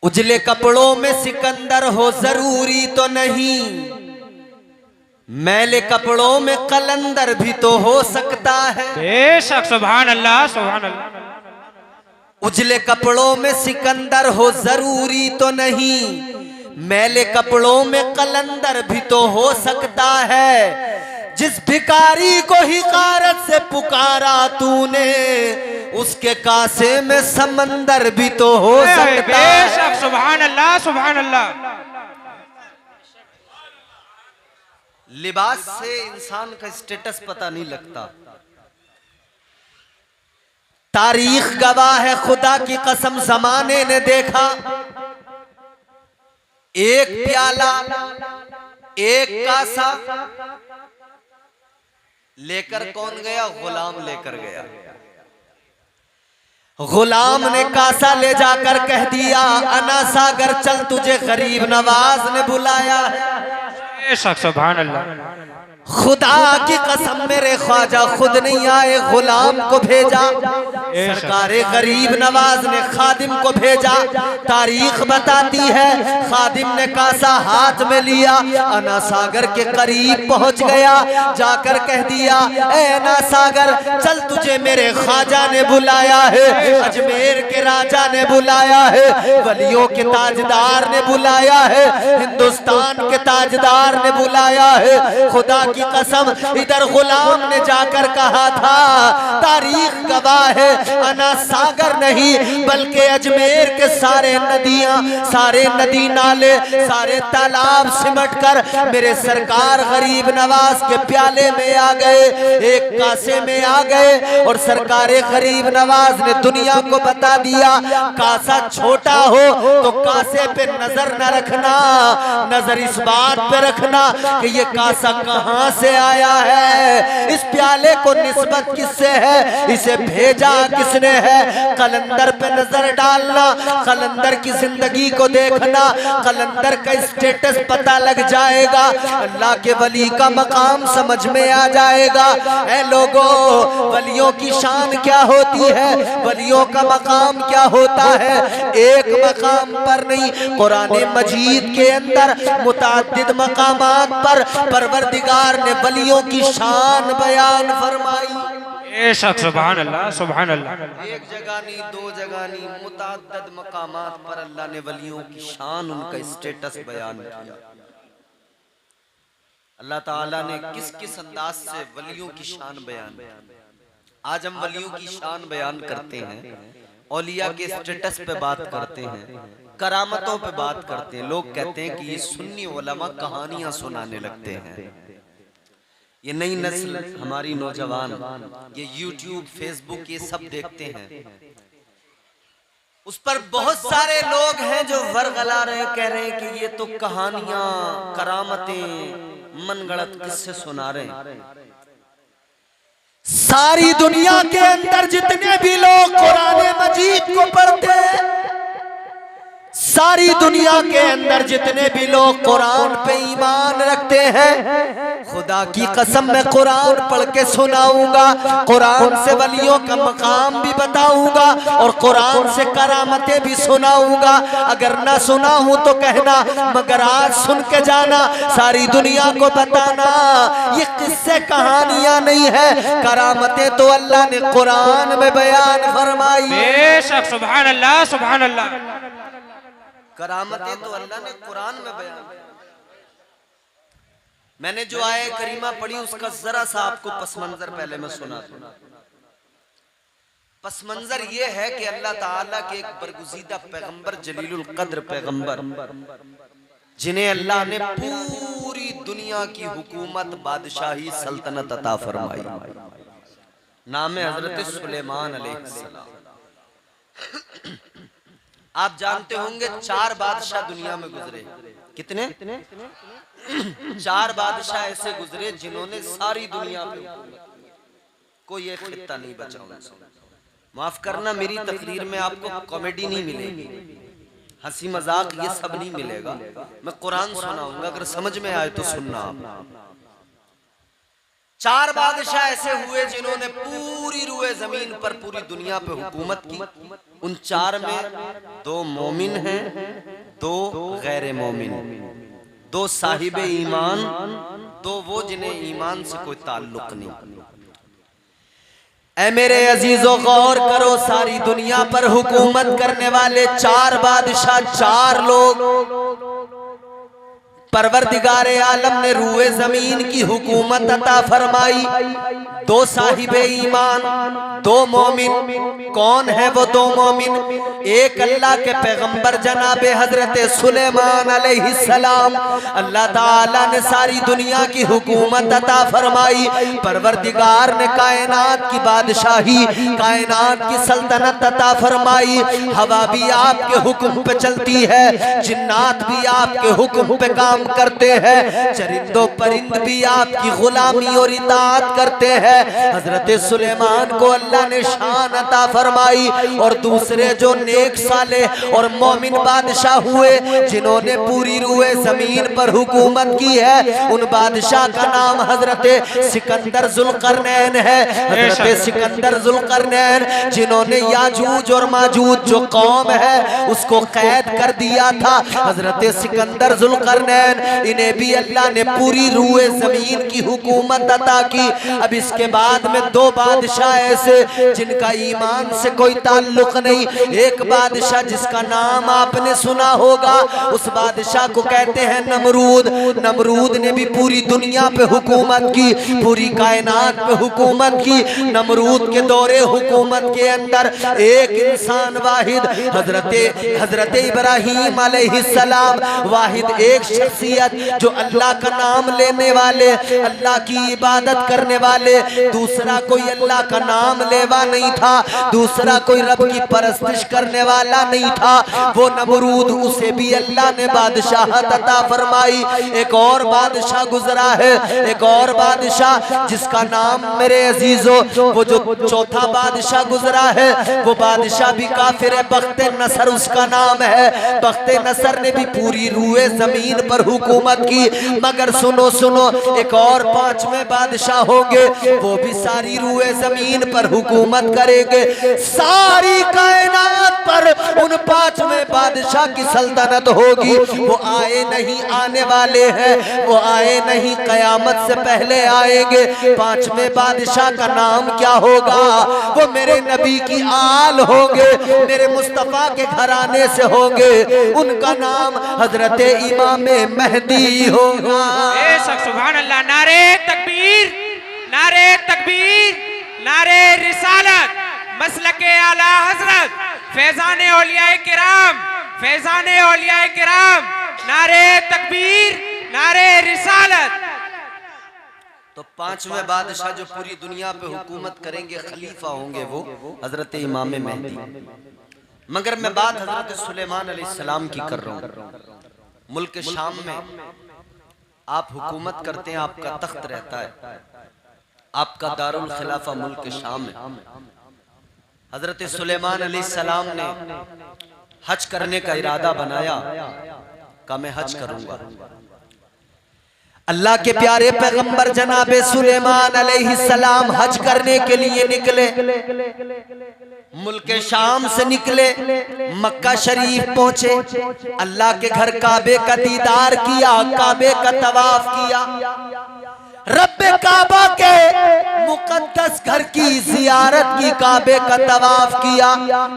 उजले कपड़ों में सिकंदर हो जरूरी तो नहीं, मैले कपड़ों में कलंदर भी तो हो सकता है। बेशक, सुभान अल्लाह, सुभान अल्लाह। उजले कपड़ों में सिकंदर हो जरूरी तो नहीं, मैले कपड़ों में कलंदर भी तो हो सकता है। जिस भिखारी को हिकारत से पुकारा तूने, उसके कासे में समंदर भी तो हो सकता है। बेशक, सुभान अल्लाह, सुभान अल्लाह। लिबास से इंसान का स्टेटस पता नहीं लगता। तारीख गवाह है, खुदा की कसम जमाने ने देखा, एक प्याला एक कासा लेकर कौन गया? गुलाम लेकर गया। गुलाम ने कासा ले जाकर कह दिया, अना सागर चल, तुझे गरीब नवाज ने बुलाया है। सुभान अल्लाह। खुदा की कसम मेरे ख्वाजा खुद नहीं आए, गुलाम को भेजा। सरकारे गरीब नवाज ने खादिम को भेजा। तारीख बताती है, खादिम ने कासा हाथ में लिया, अना सागर के करीब पहुंच गया, जाकर कह दिया, ए अना सागर चल, तुझे मेरे ख्वाजा ने बुलाया है, अजमेर के राजा ने बुलाया है, वलियों के ताजदार ने बुलाया है, हिंदुस्तान के ताजदार ने बुलाया है। खुदा की कसम इधर गुलाम ने जाकर कहा था, तारीख गवाह है, अना सागर नहीं बल्कि अजमेर के सारे नदियां, सारे नदी नाले, सारे तालाब सिमट कर मेरे सरकार गरीब नवाज के प्याले में आ गए, एक कासे में आ गए। और सरकारे गरीब नवाज ने दुनिया को बता दिया, कासा छोटा हो तो कासे पे नजर न रखना, नजर इस बात पे रखना कि ये कासा कहां से आया है, इस प्याले को निस्बत किससे है, इसे भेजा किसने है। कलंदर पे नजर डालना, कलंदर की जिंदगी को देखना, कलंदर का स्टेटस पता लग जाएगा, अल्लाह के वली का मकाम समझ में आ जाएगा। ऐ लोगों, वलियों की शान क्या होती है, वलियों का मकाम क्या होता है? एक मकाम पर नहीं, कुरान मजीद के अंदर मुताद्दिद मकामात पर परवरदिगार ने वलियों की शान बयान फरमाई। बेशक, सुभान अल्लाह, सुभान अल्लाह। एक जगह नहीं, दो जगह नहीं, मुताद्दिद मकामात पर अल्लाह ने वलियों की शान, उनका स्टेटस बयान किया। अल्लाह ताला ने किस किस अंदाज से वलियों की शान बयान की। आज हम वलियों की शान बयान करते हैं, औलिया के स्टेटस पे बात करते हैं, करामतों पे बात करते हैं। लोग कहते हैं कि ये सुन्नी उलमा कहानियां सुनाने लगते हैं। ये नई नस्ल हमारी नौजवान ये यूट्यूब फेसबुक ये सब देखते हैं, उस पर बहुत सारे लोग हैं जो वर्गला रहे, कह रहे हैं कि ये तो कहानियां करामतें मनगढ़ंत किससे सुना रहे हैं। सारी दुनिया के अंदर जितने भी लोग कुरान मजीद को पढ़ते हैं, सारी दुनिया के अंदर जितने भी लोग कुरान पे ईमान रखते हैं, खुदा की कसम मैं कुरान पढ़ के सुनाऊंगा, कुरान से वलियों का मकाम भी बताऊंगा और कुरान से करामतें भी सुनाऊंगा। अगर ना सुना हूं तो कहना, मगर आज सुन के जाना, सारी दुनिया को बताना, ये किस्से कहानियां नहीं है, करामतें तो अल्लाह ने कुरान में बयान फरमाई। बेशक, सुभान अल्लाह, सुभान अल्लाह। करामतें तो अल्लाह ने कुरान में बयान। मैंने जो आया करीमा पढ़ी उसका जरा सा आपको पसमंजर पहले मैं सुना दूं। पसमंजर ये है कि अल्लाह ताला के एक बरगुज़ीदा पैगंबर जलीलुल कद्र पैगंबर, जिन्हें अल्लाह ने पूरी दुनिया की हुकूमत बादशाही सल्तनत अता फरमाई, नाम है हजरत सुलेमान अलैहिस्सलाम। आप जानते होंगे 4 बादशाह दुनिया में गुजरे। कितने? 4 बादशाह ऐसे गुजरे जिन्होंने सारी दुनिया पे कोई एक खित्ता नहीं बचा उनसे। माफ करना, मेरी तकरीर में आपको कॉमेडी नहीं मिलेगी, हंसी मजाक ये सब नहीं मिलेगा। मैं कुरान सुनाऊंगा, अगर समझ में आए तो सुनना आप। चार बादशाह ऐसे हुए जिन्होंने पूरी रुए जमीन पर पूरी दुनिया पे हुकूमत की। उन चार में दो मोमिन हैं, दो गैर मोमिन, दो साहिबे ईमान, दो वो जिन्हें ईमान से कोई ताल्लुक नहीं। ऐ मेरे अजीजों गौर करो, सारी दुनिया पर हुकूमत करने वाले चार बादशाह, चार लोग परवरदिगार आलम ने रूए जमीन की हुकूमत अता फरमाई। दो साहिबे ईमान, दो मोमिन। कौन है वो दो मोमिन? एक अल्लाह के पैगंबर जनाबे हजरत सुलेमान अलैहिस्सलाम। अल्लाह ताला ने सारी दुनिया की हुकूमत अता फरमाई। परवरदिगार ने कायनात की बादशाही, कायनात की सल्तनत अता फरमाई। हवा भी आपके हुक्म पे चलती है, जिन्नात भी आपके हुक्म पे काम करते हैं, चरिंदो परिंद भी आपकी गुलामी और इताअत करते हैं। हजरत सुलेमान को अल्लाह ने शान अता फरमाई। और दूसरे जो नेक साले और मोमिन बादशाह हुए, जिन्होंने पूरी रुए जमीन पर हुकूमत की है, उन बादशाह का नाम हजरत सिकंदर जुल्करनैन है। हजरत सिकंदर जुल्करनैन जिन्होंने याजूज और माजूज जो कौम है उसको कैद कर दिया था। हजरत सिकंदर जुल्करनैन, इन्हें भी अल्लाह ने पूरी रुए जमीन की हुकूमत अता की। अब इसके बाद में दो बादशाह ऐसे जिनका ईमान से कोई ताल्लुक नहीं। एक बादशाह जिसका नाम आपने सुना होगा, उस बादशाह को कहते हैं नमरूद। नमरूद ने भी पूरी दुनिया पे हुकूमत की, पूरी कायनात पे हुकूमत की। नमरूद के दौरे हुकूमत के अंदर एक इंसान वाहिद, हजरत इब्राहीम अलैहिस्सलाम, वाहिद एक शख्सियत जो अल्लाह का नाम लेने वाले, अल्लाह की इबादत करने वाले, दूसरा कोई अल्लाह का नाम लेवा नहीं था, दूसरा कोई रब की परस्तिश करने वाला नहीं था। वो नमरूद, उसे भी अल्लाह ने बादशाहत अता फरमाई। एक और बादशाह गुजरा है, एक और बादशाह जिसका नाम मेरे अजीजों, वो जो चौथा बादशाह गुजरा है वो बादशाह भी काफिर है, बख्ते नसर उसका नाम है। बख्ते नसर ने भी पूरी रुए जमीन पर हुकूमत की। मगर सुनो सुनो, एक और पांचवें बादशाह होंगे, वो भी सारी रुए जमीन पर हुकूमत करेंगे। सारी कायनात पर उन पांचवें बादशाह की सल्तनत होगी। वो आए नहीं, आने वाले हैं, वो आए नहीं, कयामत से पहले आएंगे। पांचवें बादशाह का नाम क्या होगा? वो मेरे नबी की आल होंगे, मेरे मुस्तफा के घराने से होंगे। उनका नाम हजरत इमाम मेहदी होगा। सुभान अल्लाह। नारे तकबीर, नारे तकबीर, नारे रिसालत, मसलके आला हजरत, फैजाने औलियाए किराम, फैजाने औलियाए किराम, नारे तकबीर, नारे रिसालत। तो पांचवें बादशाह जो पूरी दुनिया पे हुकूमत करेंगे, खलीफा होंगे, वो हजरत इमाम मेहदी। मगर मैं बात हजरत सुलेमान अलैहिस्सलाम की कर रहा हूँ। मुल्क शाम में आप हुकूमत करते हैं, आपका तख्त रहता है, आपका दारुल खिलाफा मुल्क शाम में। हजरत सुलेमान अलैहिस्सलाम ने हज करने का इरादा बनाया, कहा मैं हज करूंगा। अल्लाह के प्यारे पैगंबर जनाबे सुलेमान अलैहिस्सलाम हज करने के लिए निकले। मुल्क शाम से निकले, मक्का शरीफ पहुंचे, अल्लाह के घर काबे का दीदार किया, काबे का तवाफ किया, रब्बे काबा के मुकद्दस घर की जियारत की, काबे का तवाफ किया।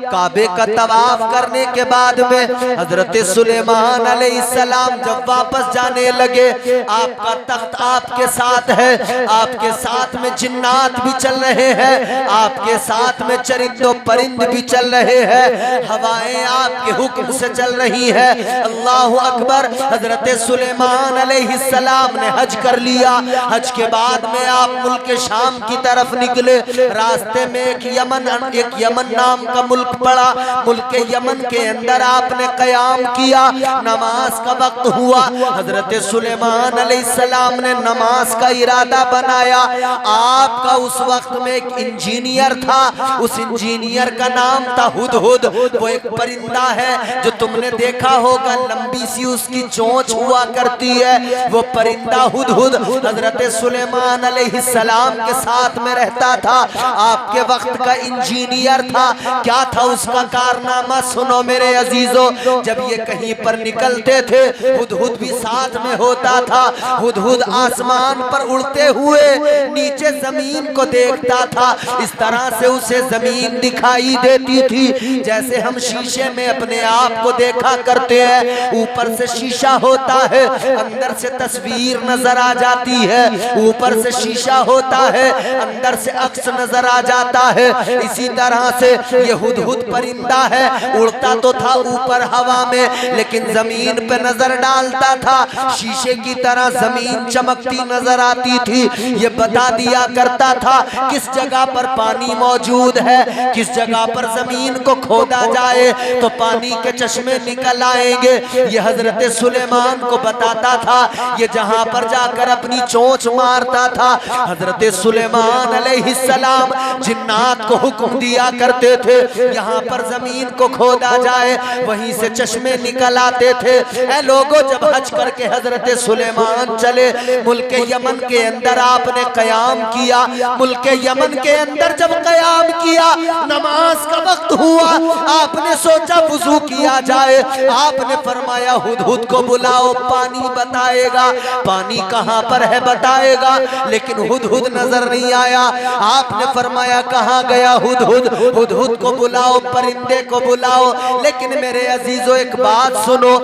काबे का तवाफ करने के बाद में हजरत सुलेमान अलैहिस्सलाम जब वापस जाने लगे, आपका तख्त आपके साथ है, आपके साथ में जिन्नात भी चल रहे हैं, आपके साथ में चरिंदो परिंद भी चल रहे हैं, हवाएं आपके हुक्म से चल रही है। अल्लाहु अकबर। हजरत सुलेमान अलैहिस्सलाम ने हज कर लिया। हज के बाद में आप मुल्क शाम की तरफ निकले। रास्ते में एक यमन नाम का मुल्क पड़ा। मुल्क यमन के अंदर आपने कयाम किया, नमाज का वक्त हुआ। हजरत सुलेमान अलैहिस्सलाम ने नमाज का इरादा बनाया। आपका उस वक्त में एक इंजीनियर था, उस इंजीनियर का नाम था हुदहुद। वो एक परिंदा है जो तुमने देखा होगा, लंबी सी उसकी चोंच हुआ करती है, वो परिंदा हुदहुद। हजरत सुलेमान अलैहिस्सलाम के साथ में रहता था, आपके वक्त का इंजीनियर था। क्या था उसका कारनामा, सुनो मेरे अजीजों। जब ये कहीं पर निकलते थे, हुदहुद भी साथ में होता था। हुदहुद आसमान पर उड़ते हुए नीचे जमीन को देखता था। इस तरह से उसे जमीन दिखाई देती थी जैसे हम शीशे में अपने आप को देखा करते हैं। ऊपर से शीशा होता है, अंदर से तस्वीर नजर आ जाती है। ऊपर से शीशा होता है, अंदर से अक्स नजर आ जाता है। इसी तरह से ये हुदहुद परिंदा है, उड़ता तो था ऊपर हवा में, लेकिन जमीन पे नजर डालता था। शीशे की तरह जमीन चमकती नजर आती थी। ये बता दिया करता था किस जगह पर पानी मौजूद है, किस जगह पर जमीन को खोदा जाए तो पानी के चश्मे निकल आएंगे। ये हजरत सुलेमान को बताता था। ये जहां पर जाकर अपनी चोंच मारता था, हजरत सुलेमान अलैहिस्सलाम जिन्नात को हुक्म दिया करते थे यहाँ पर जमीन को खोदा जाए, वहीं से चश्मे निकल आते थे। ऐ लोगों, जब हज करके हजरत सुलेमान चले, मुल्क यमन के अंदर आपने कयाम किया। मुल्क यमन के अंदर जब कयाम किया, नमाज का वक्त हुआ, आपने सोचा वुजू किया जाए। आपने फरमाया हुदहुद को बुलाओ, पानी बताएगा। पानी कहाँ पर है बताएगा, लेकिन हुदहुद नजर नहीं आया। आपने फरमाया कहाँ गया हुदहुद, हुदहुद को बुलाओ, परिंदे को बुलाओ। लेकिन मेरे अजीजों एक बात सुनो,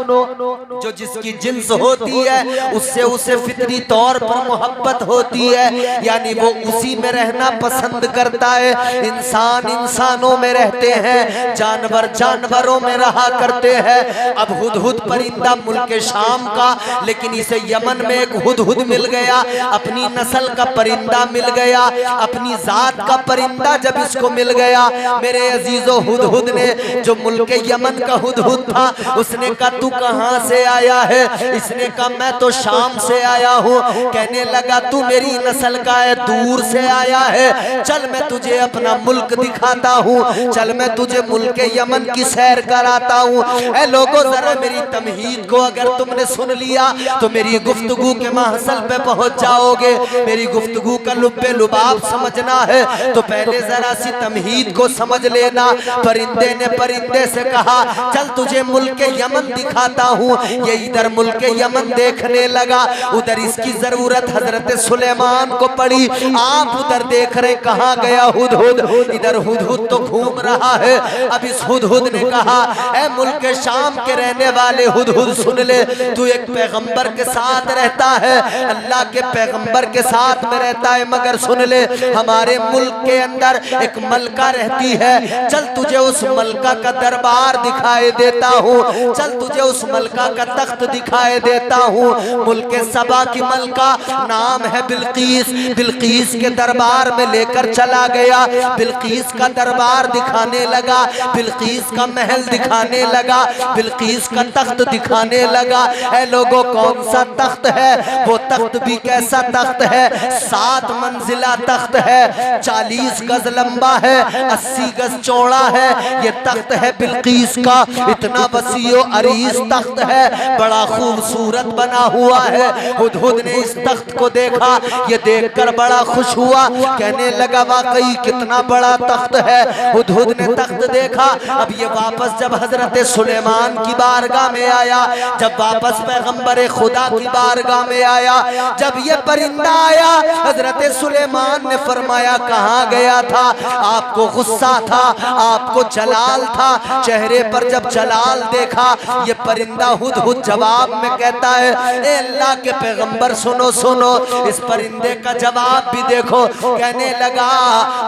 जो जिसकी जिन्स होती है उससे उसे फितरी तौर पर मोहब्बत होती है, यानी वो उसी में रहना पसंद करता है। इंसान इंसानों में रहते हैं, जानवर जानवरों में रहा करते हैं। अब हुदहुद परिंदा मुल्क शाम का, लेकिन इसे यमन में एक हुदहुद मिल गया, अपनी नस्ल का परिंदा मिल गया, अपनी जात का परिंदा जब इसको मिल गया, मेरे अजीजों, हुदहुद ने, जो मुल्क यमन का हुदहुद था, उसने कहा तू कहाँ से आया है? इसने कहा मैं तो शाम से आया हूँ। कहने लगा तू मेरी नस्ल का है, दूर से आया है, चल मैं तुझे अपना मुल्क दिखाता हूँ, चल मैं तुझे मुल्क यमन की सैर कराता हूँ। ऐ लोगों, जरा मेरी तमहीद को अगर तुमने सुन लिया तो मेरी गुफ्तगू के महसल पे पहुंच जाओगे। मेरी गुफ्तगू का लुब्बे लुबाब समझना है तो पहले जरा सी तमहीद को समझ लेना। परिंदे ने परिंदे से कहा चल तुझे मुल्क यमन दिखाता हूँ। ये इधर मुल्क यमन देखने लगा, उधर इसकी जरूरत हजरत सुलेमान को पड़ी। आप उधर देख रहे, कहाँ गया हुदहुद? इधर हुदहुद तो घूम रहा है। अब इस हुदहुद ने कहा ऐ मुल्क शाम के रहने वाले हुदहुद, सुन ले, तू एक पैगंबर के साथ रहता है, अल्लाह के पैगंबर के साथ में रहता है, मगर सुन ले, हमारे मुल्क के अंदर एक मलका रहती है। चल तुझे उस मलका का दरबार दिखाई देता हूँ, चल तुझे उस मलका का तख्त दिखाई देता हूँ। मुल्क सबा की मलका, नाम है बिल्कीस। बिल्कीस के दरबार में लेकर चला गया, बिल्कीस का दरबार दिखाने लगा, बिल्कीस का महल दिखाने लगा, बिल्कीस का तख्त दिखाने लगा। ऐ लोगों, कौन सा तख्त है? वो तख्त भी कैसा तख्त है? 7 मंजिला तख्त है, 40 गज लंबा है, 80 गज चौड़ा है। ये तख्त है बिल्कीस का, इतना वसीओ अरीज तख्त है, बड़ा खूबसूरत बना हुआ है। हुदहुद ने इस तख्त को देखा, ये देखकर बड़ा खुश हुआ, कहने लगा वाकई कितना बड़ा तख्त है। हुदहुद ने तख्त देखा। अब ये वापस जब हजरत सुलेमान की बारगाह में आया, जब वापस पैगंबर खुदा की बारगाह में आया, जब ये परिंदा आया, हजरत सुलेमान ने फरमाया कहाँ गया था? आपको गुस्सा था, आपको जलाल था, चेहरे पर जब जलाल देखा, ये परिंदा हुदहुद जवाब में कहता है ए अल्लाह के पैगंबर सुनो सुनो। इस परिंदे का जवाब भी देखो, कहने लगा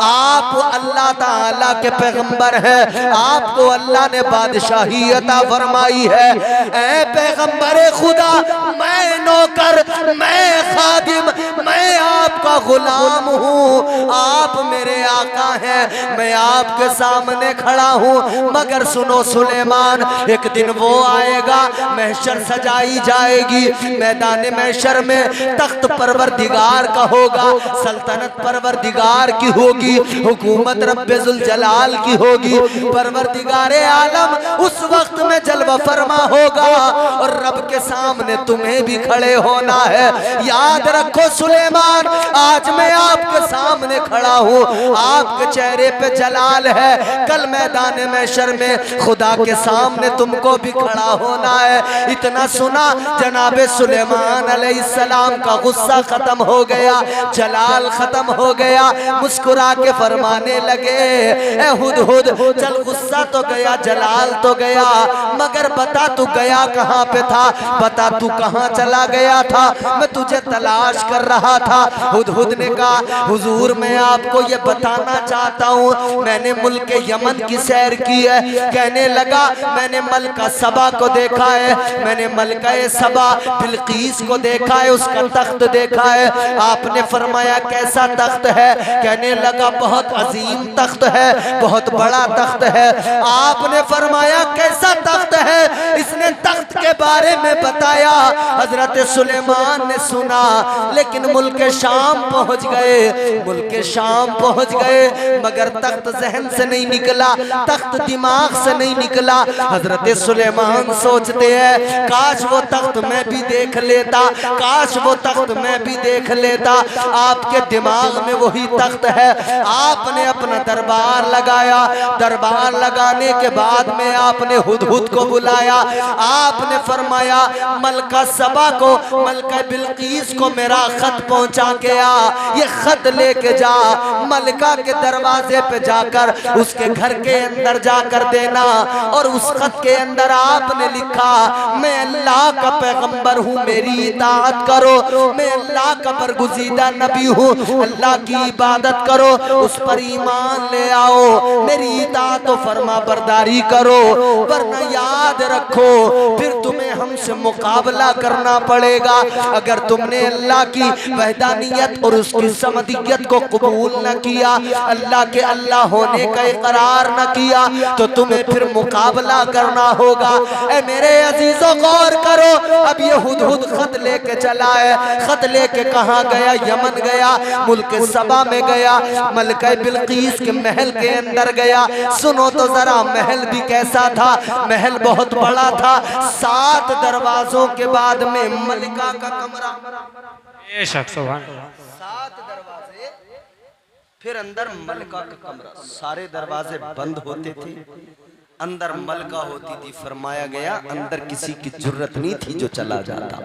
आप अल्लाह ताला के पैगंबर हैं, आपको अल्लाह ने बादशाही अता फरमाई है। ऐ पैगंबर खुदा, मैं नौकर, मैं खादिम, मैं आपका गुलाम हूँ, आप मेरे आका हैं, मैं आपके सामने खड़ा हूँ। मगर सुनो सुलेमान, एक दिन वो आएगा, महशर सजाई जाएगी, मैदान महशर में तख्त परवरदिगार का होगा, सल्तनत परवरदिगार की होगी, हुकूमत रब्बे जुल जलाल की होगी। परवरदिगारे आलम उस वक्त में जलवा फरमा होगा और रब के सामने तुम्हें भी खड़े होना है। याद रखो सुलेमान, आज मैं आपके सामने खड़ा हूँ, आपके चेहरे पे जलाल है, कल मैदान महशर में खुदा के सामने तुमको भी खड़ा होना है। इतना सुना, जनाबे सुलेमान अलैहिस्सलाम का गुस्सा खत्म हो गया, जलाल खत्म हो गया, मुस्कुरा के फरमाने लगे, ए हुदहुद, चल गुस्सा तो गया, जलाल तो गया, मगर बता तू गया कहाँ पे था, बता तू कहाँ चला गया था, मैं तुझे तलाश कर रहा था। हुदहुद ने कहा, हुजूर मैं आपको ये बताना चाहता हूँ, मैंने मुल्क यमन की सैर की है। कहने लगा, मैंने मलका सबा को देखा है, मैंने मलका सबा बिल्कीस को देखा है, उसका तख्त देखा है। आपने फरमाया कैसा तख्त है? कहने लगा बहुत अजीम तख्त है, बहुत बड़ा तख्त है। आपने फरमाया कैसा तख्त है? इसने तख्त के बारे में बताया। हजरत सुलेमान ने सुना, लेकिन मुल्क शाम पहुंच गए, मुल्क शाम पहुंच गए, मगर तख्त जहन से नहीं निकला, तख्त दिमाग से नहीं निकला। हजरत सुलेमान सोचते हैं, काश वो तख्त मैं भी देख लेता, काश वो तख्त मैं भी देख लेता। आपके दिमाग में वही तख्त है। आपने अपना दरबार लगाया, दरबार लगाने के बाद में आपने हुदहुद को बुलाया। आपने फरमाया, मलका सबा को, मलका बिल्कीस को मेरा खत पहुंचा के आ, ये खत लेके जा, मलका के दरवाजे पे जाकर उसके घर के अंदर जाकर देना। और उस खत के अंदर आपने लिखा, मैं अल्लाह का पैगंबर हूँ, मेरी इताअत करो, मैं अल्लाह का बरगुज़ीदा नबी हूँ, अल्लाह की इबादत करो, उस पर ईमान ले आओ, मेरी इताअत और फरमा बरदारी करो, वरना याद रखो फिर तुम्हें हमसे मुकाबला करना पड़ेगा। अगर तुमने अल्लाह की वहदानियत और उसकी समदियत को कबूल न किया, अल्लाह के अल्लाह होने का इकरार न किया, तो तुम्हें फिर मुकाबला करना होगा। ए मेरे अजीजों गौर करो, अब ये हुदहुद खत लेके चला है। खत लेके कहाँ गया? यमन गया, मुल्क सबा में गया, मलका बिल्कीस के महल के अंदर गया। सुनो तो जरा, महल भी कैसा था? महल बहुत बड़ा था, 7 दरवाजों के बाद में मलिका का कमरा, 7 दरवाजे, फिर अंदर मलका का कमरा, सारे दरवाजे बंद होते थे, अंदर मलका होती थी। फरमाया गया, अंदर किसी की जुर्रत नहीं थी जो चला जाता,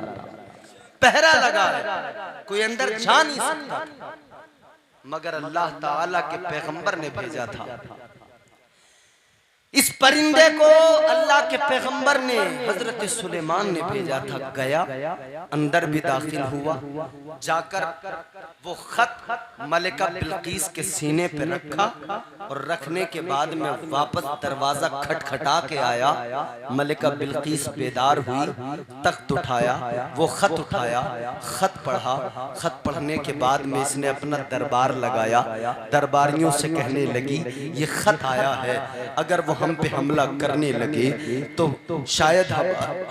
पहरा लगा है, कोई अंदर जा नहीं सकता, मगर अल्लाह ताला के पैगंबर ने भेजा था। इस परिंदे को अल्लाह के पैगंबर ने, हजरत सुलेमान ने भेजा था। गया, अंदर भी दाखिल हुआ, जाकर वो खत मलिका बिल्कीस के सीने पे रखा, और रखने के बाद में वापस दरवाजा खटखटा के आया। मलिका बिल्कीस बेदार हुई, तख्त उठाया, वो खत उठाया, खत पढ़ा। खत पढ़ने के बाद में इसने अपना दरबार लगाया, दरबारियों से कहने लगी, ये खत आया है, अगर वो हम पे हमला करने लगे तो शायद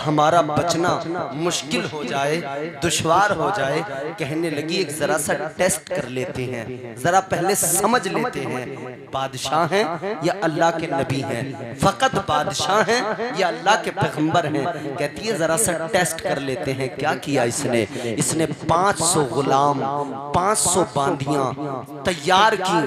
हमारा बचना मुश्किल हो जाए, दुश्वार हो जाए। कहने लगी, एक जरा सा टेस्ट कर लेते हैं, जरा पहले समझ लेते हैं, बादशाह हैं या अल्लाह के नबी हैं, फकत बादशाह हैं या अल्लाह के पैगंबर हैं। कहती है, जरा सा टेस्ट कर लेते हैं। क्या किया इसने? इसने 500 गुलाम, 500 बांदियां तैयार की,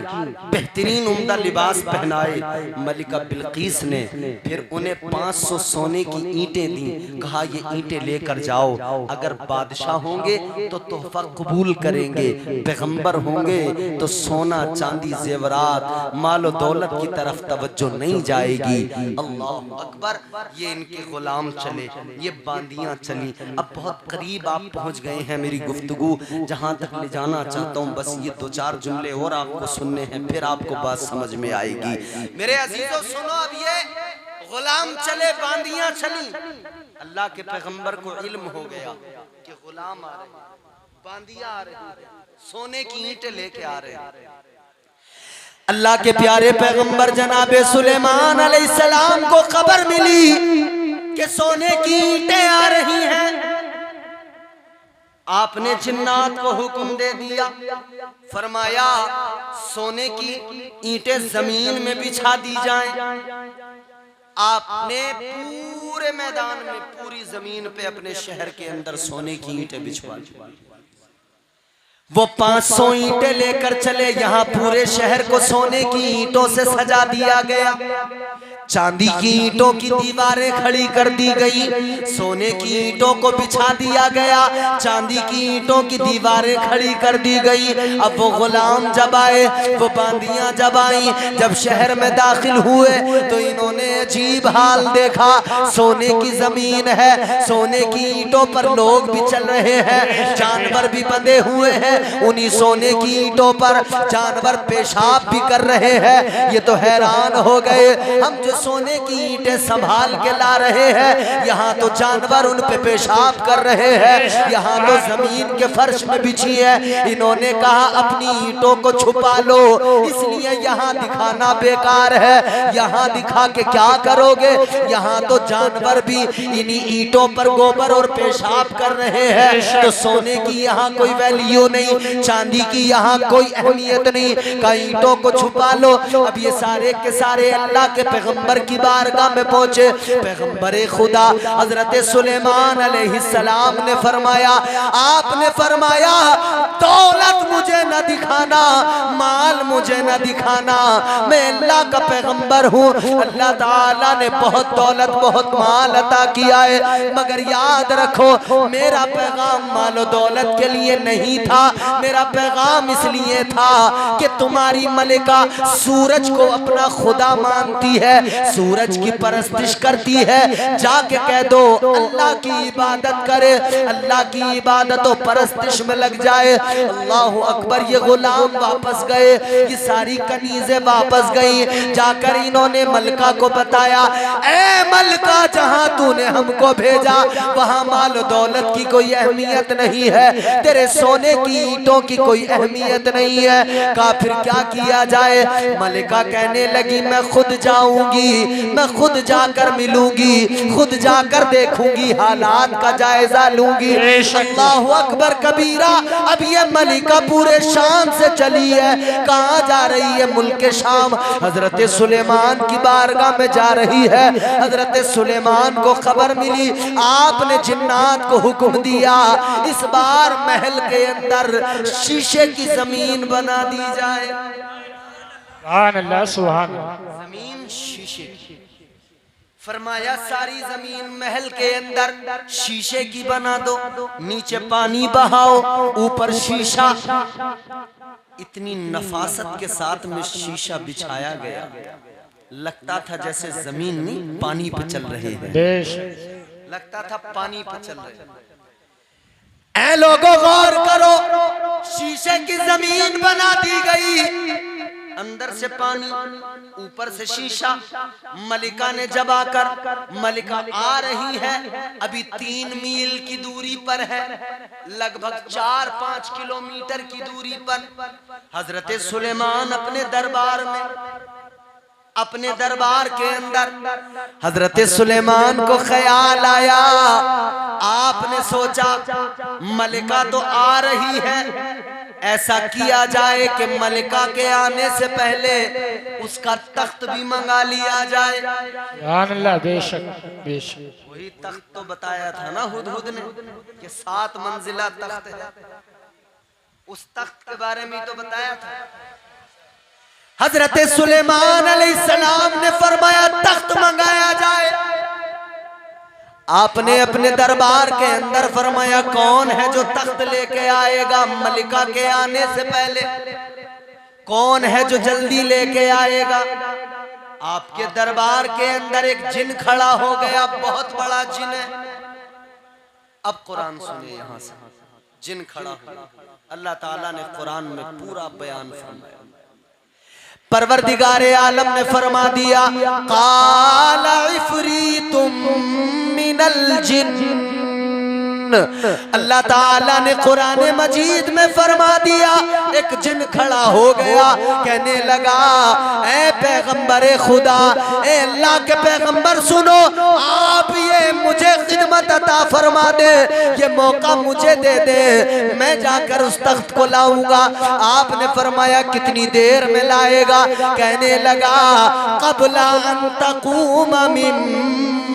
बेहतरीन उम्दा लिबास पहनाए मलिका बिल्कीस ने। फिर उन्हें 500 सोने की ईंटें दी, कहा ये ईंटें लेकर जाओ, अगर बादशाह होंगे तो तोहफा कबूल करेंगे, पैगंबर होंगे तो सोना चांदी जेवरात मालो दौलत की तरफ तवज्जो नहीं जाएगी। अल्लाह अकबर। ये इनके गुलाम चले, ये बांदियां चली। अब बहुत करीब आप पहुंच गए हैं मेरी गुफ्तगू जहां तक ले जाना चाहता हूं, बस ये 2-4 जुमले और आपको सुनने हैं, फिर आपको बात समझ में आएगी। मेरे अजीजों सुनो, अब ये गुलाम चले, बांदियां चली। अल्लाह के पैगंबर को इल्म हो गया कि गुलाम आ रहे हैं, बांदियां आ रही हैं, सोने की ईंटें लेके आ रहे हैं। अल्लाह के प्यारे पैगंबर जनाबे सुलेमान अलैहिस्सलाम को खबर मिली कि सोने की ईंटें आ रही हैं। आपने जिन्नात को हुक्म दे दिया, फरमाया सोने की ईंटें जमीन में बिछा दी जाएं। आपने पूरे मैदान में, पूरी जमीन पे अपने शहर के अंदर सोने की ईंटें बिछवा दी। वो 500 ईंटें लेकर चले। यहाँ पूरे शहर को सोने की ईंटों से सजा दिया गया, चांदी की ईंटों की दीवारें खड़ी कर दी गई, सोने की ईंटों को बिछा दिया गया, चांदी की ईंटों की दीवारें खड़ी कर दी गई। अब वो गुलाम जब आए, वो बांदियां जब आई, जब शहर में दाखिल हुए तो इन्होंने अजीब हाल देखा। सोने की जमीन है, सोने की ईंटों पर लोग भी चल रहे हैं, जानवर भी बंधे हुए हैं, उन्हीं सोने की ईंटों पर जानवर पेशाब भी कर रहे हैं। ये तो हैरान हो गए, हम जो सोने की ईंटें संभाल के ला रहे हैं, यहाँ तो जानवर उन पे पेशाब कर रहे हैं, यहाँ तो जमीन के फर्श में बिछी है। इन्होंने कहा अपनी ईंटों को छुपा लो, इसलिए यहाँ दिखाना बेकार है, यहाँ दिखा के क्या करोगे। यहाँ तो जानवर भी इन्हीं ईंटों पर गोबर और पेशाब कर रहे हैं, तो सोने की यहाँ कोई वैल्यू नहीं, चांदी की यहाँ कोई अहमियत नहीं, कई ईंटों को छुपा लो। अब ये सारे के सारे अल्लाह के पैगंबर की बारगाह में पहुंचे। पैगंबर खुदा हजरत सुलेमान अलैहिस्सलाम ने फरमाया, आपने फरमाया दौलत मुझे न दिखाना, माल मुझे न दिखाना, मैं अल्लाह का पैगंबर हूँ। अल्लाह ताला ने बहुत दौलत बहुत माल अता किया है, मगर याद रखो मेरा पैगाम मालो दौलत के लिए नहीं था, मेरा पैगाम इसलिए था कि तुम्हारी मलिका सूरज को अपना खुदा मानती है, सूरज की परस्तिश करती है, जाके कह दो अल्लाह की इबादत करे, अल्लाह की इबादत और परस्तिश में लग जाए। अल्लाह अकबर। ये गुलाम वापस गए, ये सारी कनीज़ें वापस गई, जाकर इन्होंने मलका को बताया, ए मलका जहां तूने हमको भेजा वहां माल दौलत की कोई अहमियत नहीं है, तेरे सोने की ईंटों की कोई अहमियत नहीं है, कहा फिर क्या किया जाए। मलिका कहने लगी मैं खुद जाऊंगी, मैं खुद जाकर मिलूंगी, खुद जाकर देखूंगी, हालात का जायजा लूंगी। अल्लाहु अकबर कबीरा। अब ये मलिका पूरे शाम से चली है, कहाँ जा रही है? मुल्क शाम। हजरत सुलेमान की बारगाह में जा रही है। हजरत सुलेमान को खबर मिली, आपने जिन्नात को हुक्म दिया इस बार महल के अंदर शीशे की जमीन बना दी जाए। सुभान अल्लाह, सुभान अल्लाह। जमीन शीशे, फरमाया सारी जमीन महल के अंदर शीशे की बना दो, नीचे पानी बहाओ, ऊपर शीशा। इतनी नफासत के साथ में शीशा बिछाया गया, लगता था जैसे जमीन नहीं पानी पे चल रहे हैं, लगता था पानी पे चल रहे हैं। ऐ लोगों गौर करो, शीशे की जमीन बना दी गई, अंदर से पानी ऊपर से शीशा। मलिका ने जब आकर, मलिका आ रही है, अभी 3 मील की दूरी पर है, लगभग 4-5 किलोमीटर की दूरी पर। हजरत सुलेमान अपने दरबार में, अपने दरबार के अंदर हजरत सुलेमान को ख्याल आया, आपने सोचा मलिका तो आ रही है, ऐसा किया जाए कि मलिका के आने से पहले उसका तख्त भी मंगा लिया जाए। अल्लाह, बेशक बेशक। वही तख्त तो बताया था ना हुदहुद ने कि 7 मंजिला तख्त है, उस तख्त के बारे में तो बताया था। हजरत सुलेमान अलैहिस्सलाम ने फरमाया तख्त मंगाया जाए। आपने अपने दरबार के अंदर फरमाया कौन है जो तख्त लेके आएगा मलिका के आने से पहले, कौन है जो जल्दी लेके आएगा। आपके दरबार के अंदर एक जिन खड़ा हो गया, बहुत बड़ा जिन है। अब कुरान सुनिए, यहाँ से जिन खड़ा हो, अल्लाह ताला ने कुरान में पूरा बयान फरमाया। परवरदिगारे आलम ने फरमा दिया, काला इफरीतुम मिनल जिन्न। अल्लाह ताला ने कुरान मजीद में फरमा दिया, एक जिन खड़ा हो गया, कहने लगा ऐ पैगंबर खुदा, ऐ अल्लाह के पैगंबर सुनो, आप ये मुझे खिदमत खिदमत अता फरमा दे, ये मौका मुझे दे दे, मैं जाकर उस तख्त को लाऊंगा। आपने फरमाया कितनी देर में लाएगा? कहने लगा क़ब्ला अन तक़ूम मिन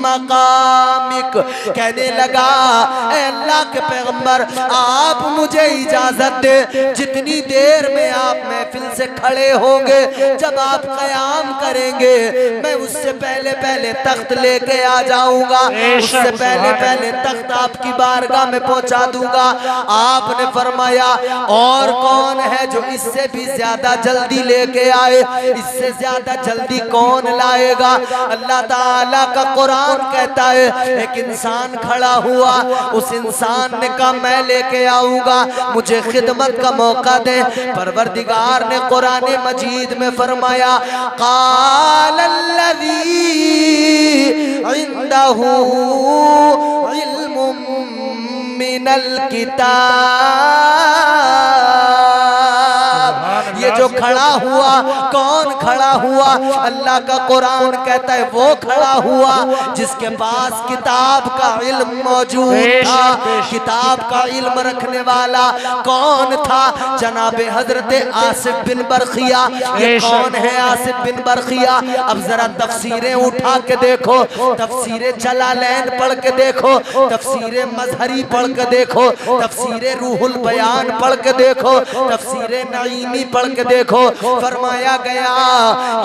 मकामिक। कहने लगा ऐ अल्लाह के पैगंबर, आप मुझे इजाजत दे, जितनी देर में आप महफिल से खड़े होंगे, जब आप क़याम करेंगे, मैं उससे पहले पहले तख्त लेके आ जाऊंगा, उससे पहले पहले तख्त आपकी बारगाह में पहुंचा दूंगा। आपने फरमाया और कौन है जो इससे भी ज्यादा जल्दी लेके आए? इससे ज्यादा जल्दी कौन लाएगा? अल्लाह ताला का कुरान कहता है एक इंसान खड़ा हुआ, उस इंसान ने कहा मैं लेके आऊंगा, मुझे खिदमत का मौका दे। परवरदिगार ने कुरान मजीद में फरमाया क़ालल्लज़ी इंदहू इल्मुम मिनल किताब। ये जो खड़ा हुआ, कौन खड़ा हुआ? अल्लाह का कुरान कहता है वो खड़ा हुआ जिसके पास किताब का इल्म मौजूद था। किताब का इल्म रखने वाला कौन था? जनाबे हजरत आसिफ बिन बरखिया। ये कौन है आसिफ बिन बरखिया? अब जरा तफसीरें उठा के देखो, तफसीरें जलालैन पढ़ के देखो, तफसीरें मजहरी पढ़ के देखो, तफसीरें रूहुल बयान पढ़ के देखो, तफसीरें नईमी पढ़ के देखो। फरमाया गया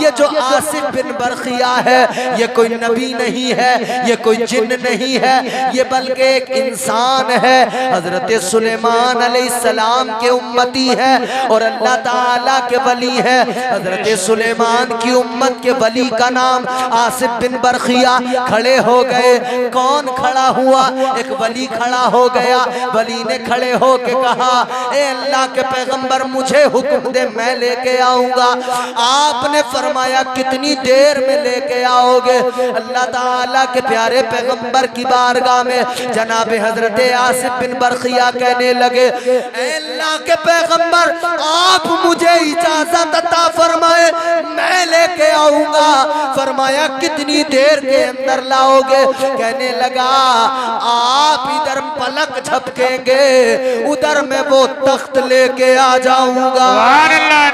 ये जो आसिफ बिन बरखिया है ये कोई नबी नहीं है, ये कोई जिन्न नहीं है, ये बल्कि एक इंसान है। हजरत सुलेमान अलैहिस्सलाम के उम्मती है और अल्लाह ताला के वली है। हजरत सुलेमान की उम्मत के वली का नाम आसिफ बिन बरखिया। खड़े हो गए, कौन खड़ा हुआ? एक वली खड़ा हो गया। वली ने खड़े हो के कहा ए अल्लाह के पैगंबर मुझे हुक्म दे, मैं लेके आऊंगा। आपने फरमाया कितनी देर में लेके आओगे? अल्लाह ताला के प्यारे पैगंबर की बारगाह में जनाबे हजरत आसिफ बिन बरखिया कहने लगे ए अल्लाह के पैगंबर आप मुझे इजाजत अता फरमाए, मैं लेके आऊंगा। फरमाया कितनी देर के अंदर लाओगे? कहने लगा आप इधर पलक झपकेंगे, उधर मैं वो तख्त लेके आ जाऊंगा।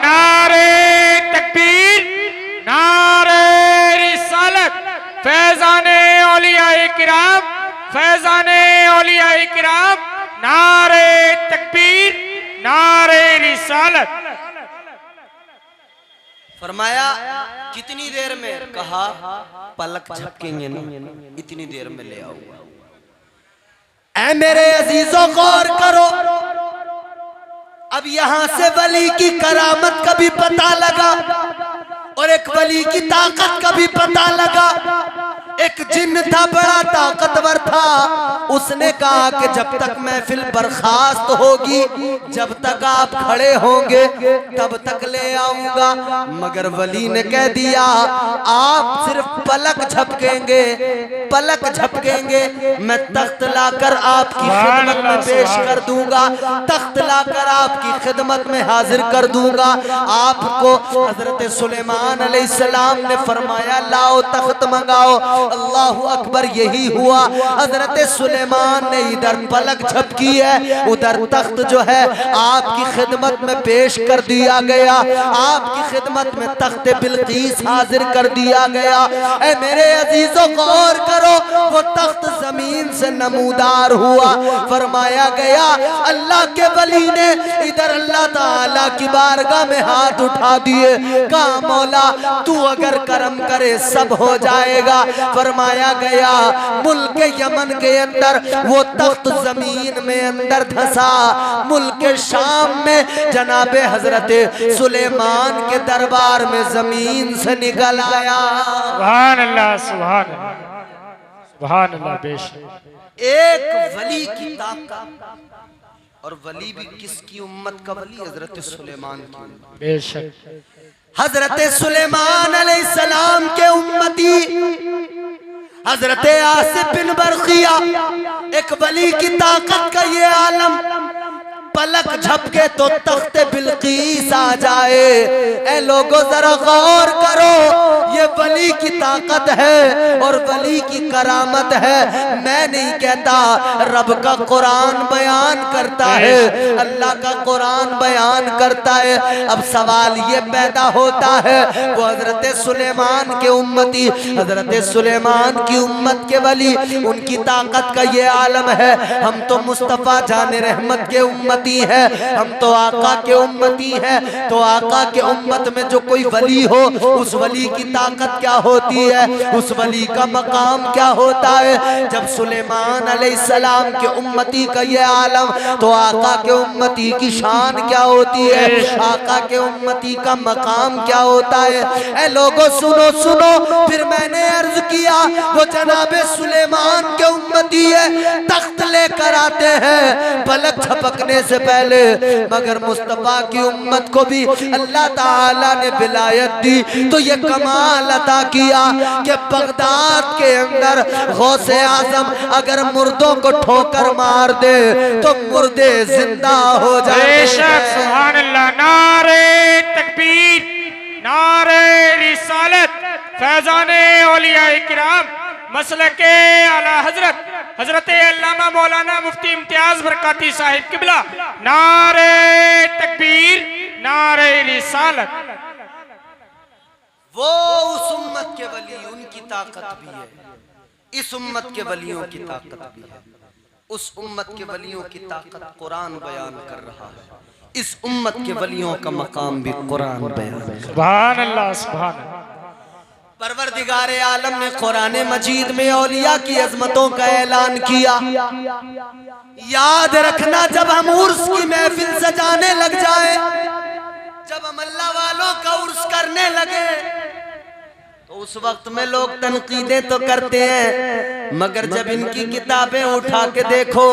नारे तकबीर, नारे रिसालत, फैज़ाने औलियाए किराम, फैज़ाने औलियाए किराम, नारे तकबीर, नारे रिसालत। फरमाया कितनी देर में? कहा पलक झपकेंगे ना, इतनी देर में ले आऊंगा। ऐ मेरे अजीजों गौर करो, अब यहां से वली की करामत का भी पता लगा और एक वली की ताकत का भी पता लगा। एक जिन्न था, बड़ा ताकतवर था, उसने कहा कि जब तक महफिल बर्खास्त होगी, जब तक आप खड़े होंगे तब तक ले आऊंगा। मगर वली ने कह दिया आप सिर्फ पलक झपकेंगे, पलक झपकेंगे, मैं तख्त लाकर आपकी खिदमत में पेश कर दूंगा, तख्त लाकर आपकी खिदमत में हाजिर कर दूंगा। आपको हजरत सुलेमान अलैहिस्सलाम ने फरमाया लाओ तख्त मंगाओ। अल्लाहु अकबर। यही हुआ, हजरत सुलेमान ने इधर पलक झपकी है, उधर तख्त जो है आपकी खिदमत में पेश कर दिया गया। आपकी खिदमत में तख्त बिल्कीस हाजिर कर दिया गया। ऐ मेरे अजीजों गौर करो, वो तख्त जमीन से नमूदार हुआ। फरमाया गया अल्लाह के वली ने इधर अल्लाह ताला की बारगाह में हाथ उठा दिए, कहा मौला तू अगर करम करे सब हो जाएगा। फरमाया गया मुल्क यमन के अंदर वो तख्त जमीन में अंदर धंसा। मुल्क शाम में जनाबे हजरत सुलेमान के दरबार में जमीन से निकल आया। सुभान अल्लाह, सुभान अल्लाह, सुभान अल्लाह। बेशक एक वली की ताकत, और वली भी किसकी उम्मत का वली? हजरत सुलेमान की। बेशक हजरत सुलेमान अलैहिस्सलाम के उम्मती हजरत आसिफ बिन बरखिया, एक वली की ताकत का ये आलम। पलक झपके तो तख्ते बिल्कीस आ जाए। ए लोगों जरा गौर करो, ये वली की ताकत है और वली की करामत है। मैं नहीं कहता, रब का कुरान बयान करता है, अल्लाह का कुरान बयान करता है। अब सवाल ये पैदा होता है, वो हजरत सुलेमान के उम्मती, हजरत सुलेमान की उम्मत के वली, उनकी ताकत का ये आलम है। हम तो मुस्तफ़ा जाने रहमत के उम्मती है, हम तो आका के उम्मती है। तो आका के उम्मत में जो कोई वली हो, उस वली की ताकत क्या होती है, उस वली का मकाम क्या होता है। जब सुलेमान अलैहिस्सलाम के उम्मती का ये आलम, तो आका के उम्मती की शान क्या होती है, आका के उम्मती का मकाम क्या होता है। ए लोगों सुनो सुनो, फिर मैंने अर्ज किया वो जनाबे सुलेमान के उम्मती है, तख्त लेकर आते हैं पलक झपकने से पहले। मगर मुस्तफा की उम्मत को भी अल्लाह ताला ने विलायत दी, तो ये कमाल अता किया कि बगदाद के अंदर गौसे आजम अगर मुर्दों को ठोकर मार दे तो मुर्दे जिंदा हो जाए। बेशक सुभान अल्लाह। नारे तकबीर, नारे रिसालत, फैजाने औलियाए किराम, मसलके आला हजरत हजरत अल्लामा मौलाना मुफ्ती इम्तियाज बरकाती साहिब किबला। नारे तकबीर, नारे रिसालत। वो उस उम्मत के वली, उनकी ताकत भी है, इस उम्मत के वलियों की ताकत भी है। उस उम्मत के वलियों की ताकत कुरान बयान कर रहा है, इस उम्मत के वलियों का मकाम भी कुरान बयान कर रहा है। सुभान अल्लाह, सुभान अल्लाह। परवरदिगारे आलम ने कुरान मजीद में औलिया की अजमतों का ऐलान किया। याद रखना, जब हम उर्स की महफिल सजाने लग जाए, जब हम अल्लाह वालों का उर्स करने लगे, तो उस वक्त में लोग तनकीदें तो करते हैं, मगर जब इनकी किताबें उठा के देखो,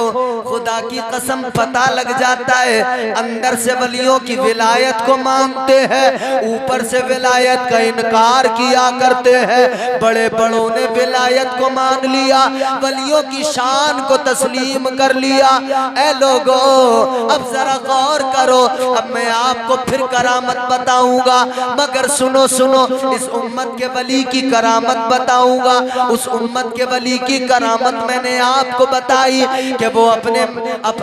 खुदा की कसम पता लग जाता है अंदर से वलियों की विलायत को मानते हैं, ऊपर से विलायत का इनकार किया करते हैं। बड़े बड़ों ने विलायत को मान लिया, वलियों की शान को तस्लीम कर लिया। ऐ लोगों, अब जरा गौर करो, अब मैं आपको फिर करामत बताऊंगा, मगर सुनो सुनो, इस उम्मत के वली की करामत बताऊंगा। उस उम्मत के वली की करामत मैंने आपको बताई कि वो अपने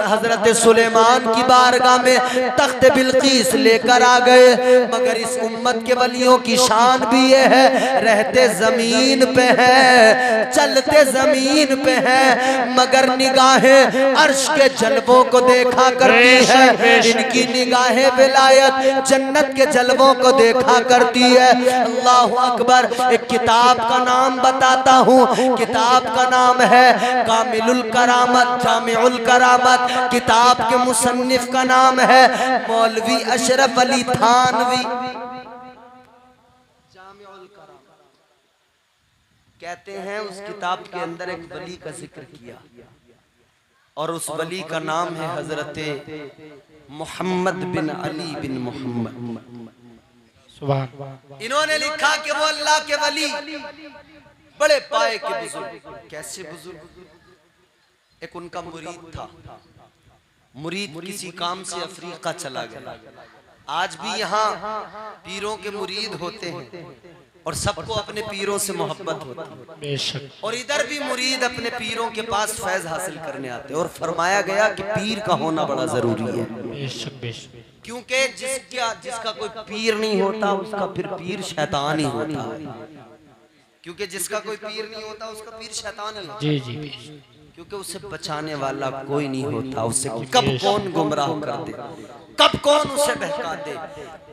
हजरत सुलेमान की बारगाह में तख्त बिल्कीस लेकर आ गए। मगर इस उम्मत के वलियों की शान भी ये है, रहते जमीन पे है, चलते जमीन पे है, मगर निगाहें अर्श के जलवों को देखा करती है। इनकी निगाहें विलायत जन्नत के जलवों को देखा करती है। अल्लाह अकबर। एक किताब का नाम बताता हूँ, किताब का नाम है कामिलुल करामत, जामिउल करामत। किताब के मुसन्निफ का नाम है मौलवी अशरफ अली थानवी। जामिउल करामत कहते हैं, उस किताब के अंदर एक वली का जिक्र किया और उस वली का नाम है हजरत मोहम्मद बिन अली बिन मोहम्मद। इन्होंने लिखा कि वो अल्लाह के वली, बड़े पाए के बुजुर्ग। कैसे बुजुर्ग? एक उनका मुरीद था, मुरीद किसी काम से अफ्रीका चला गया। आज भी यहाँ पीरों के मुरीद होते हैं और सबको अपने पीरों से मोहब्बत होती है, और इधर भी मुरीद अपने पीरों के पास फैज हासिल करने आते हैं। और फरमाया गया कि पीर का होना बड़ा जरूरी है, क्योंकि जिसका कोई पीर नहीं होता उसका फिर पीर शैतान ही होता है। क्योंकि जिसका कोई पीर नहीं होता उसका पीर शैतान ही होता है। जी जी। क्योंकि उसे बचाने वाला कोई नहीं होता। उसे कब कौन गुमराह कर दे, कब कौन उसे बहका दे,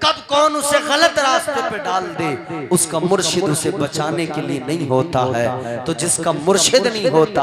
कब कौन उसे गलत रास्ते पे डाल दे, उसका मुर्शिद उसे बचाने के लिए नहीं होता है। तो जिसका मुर्शिद नहीं होता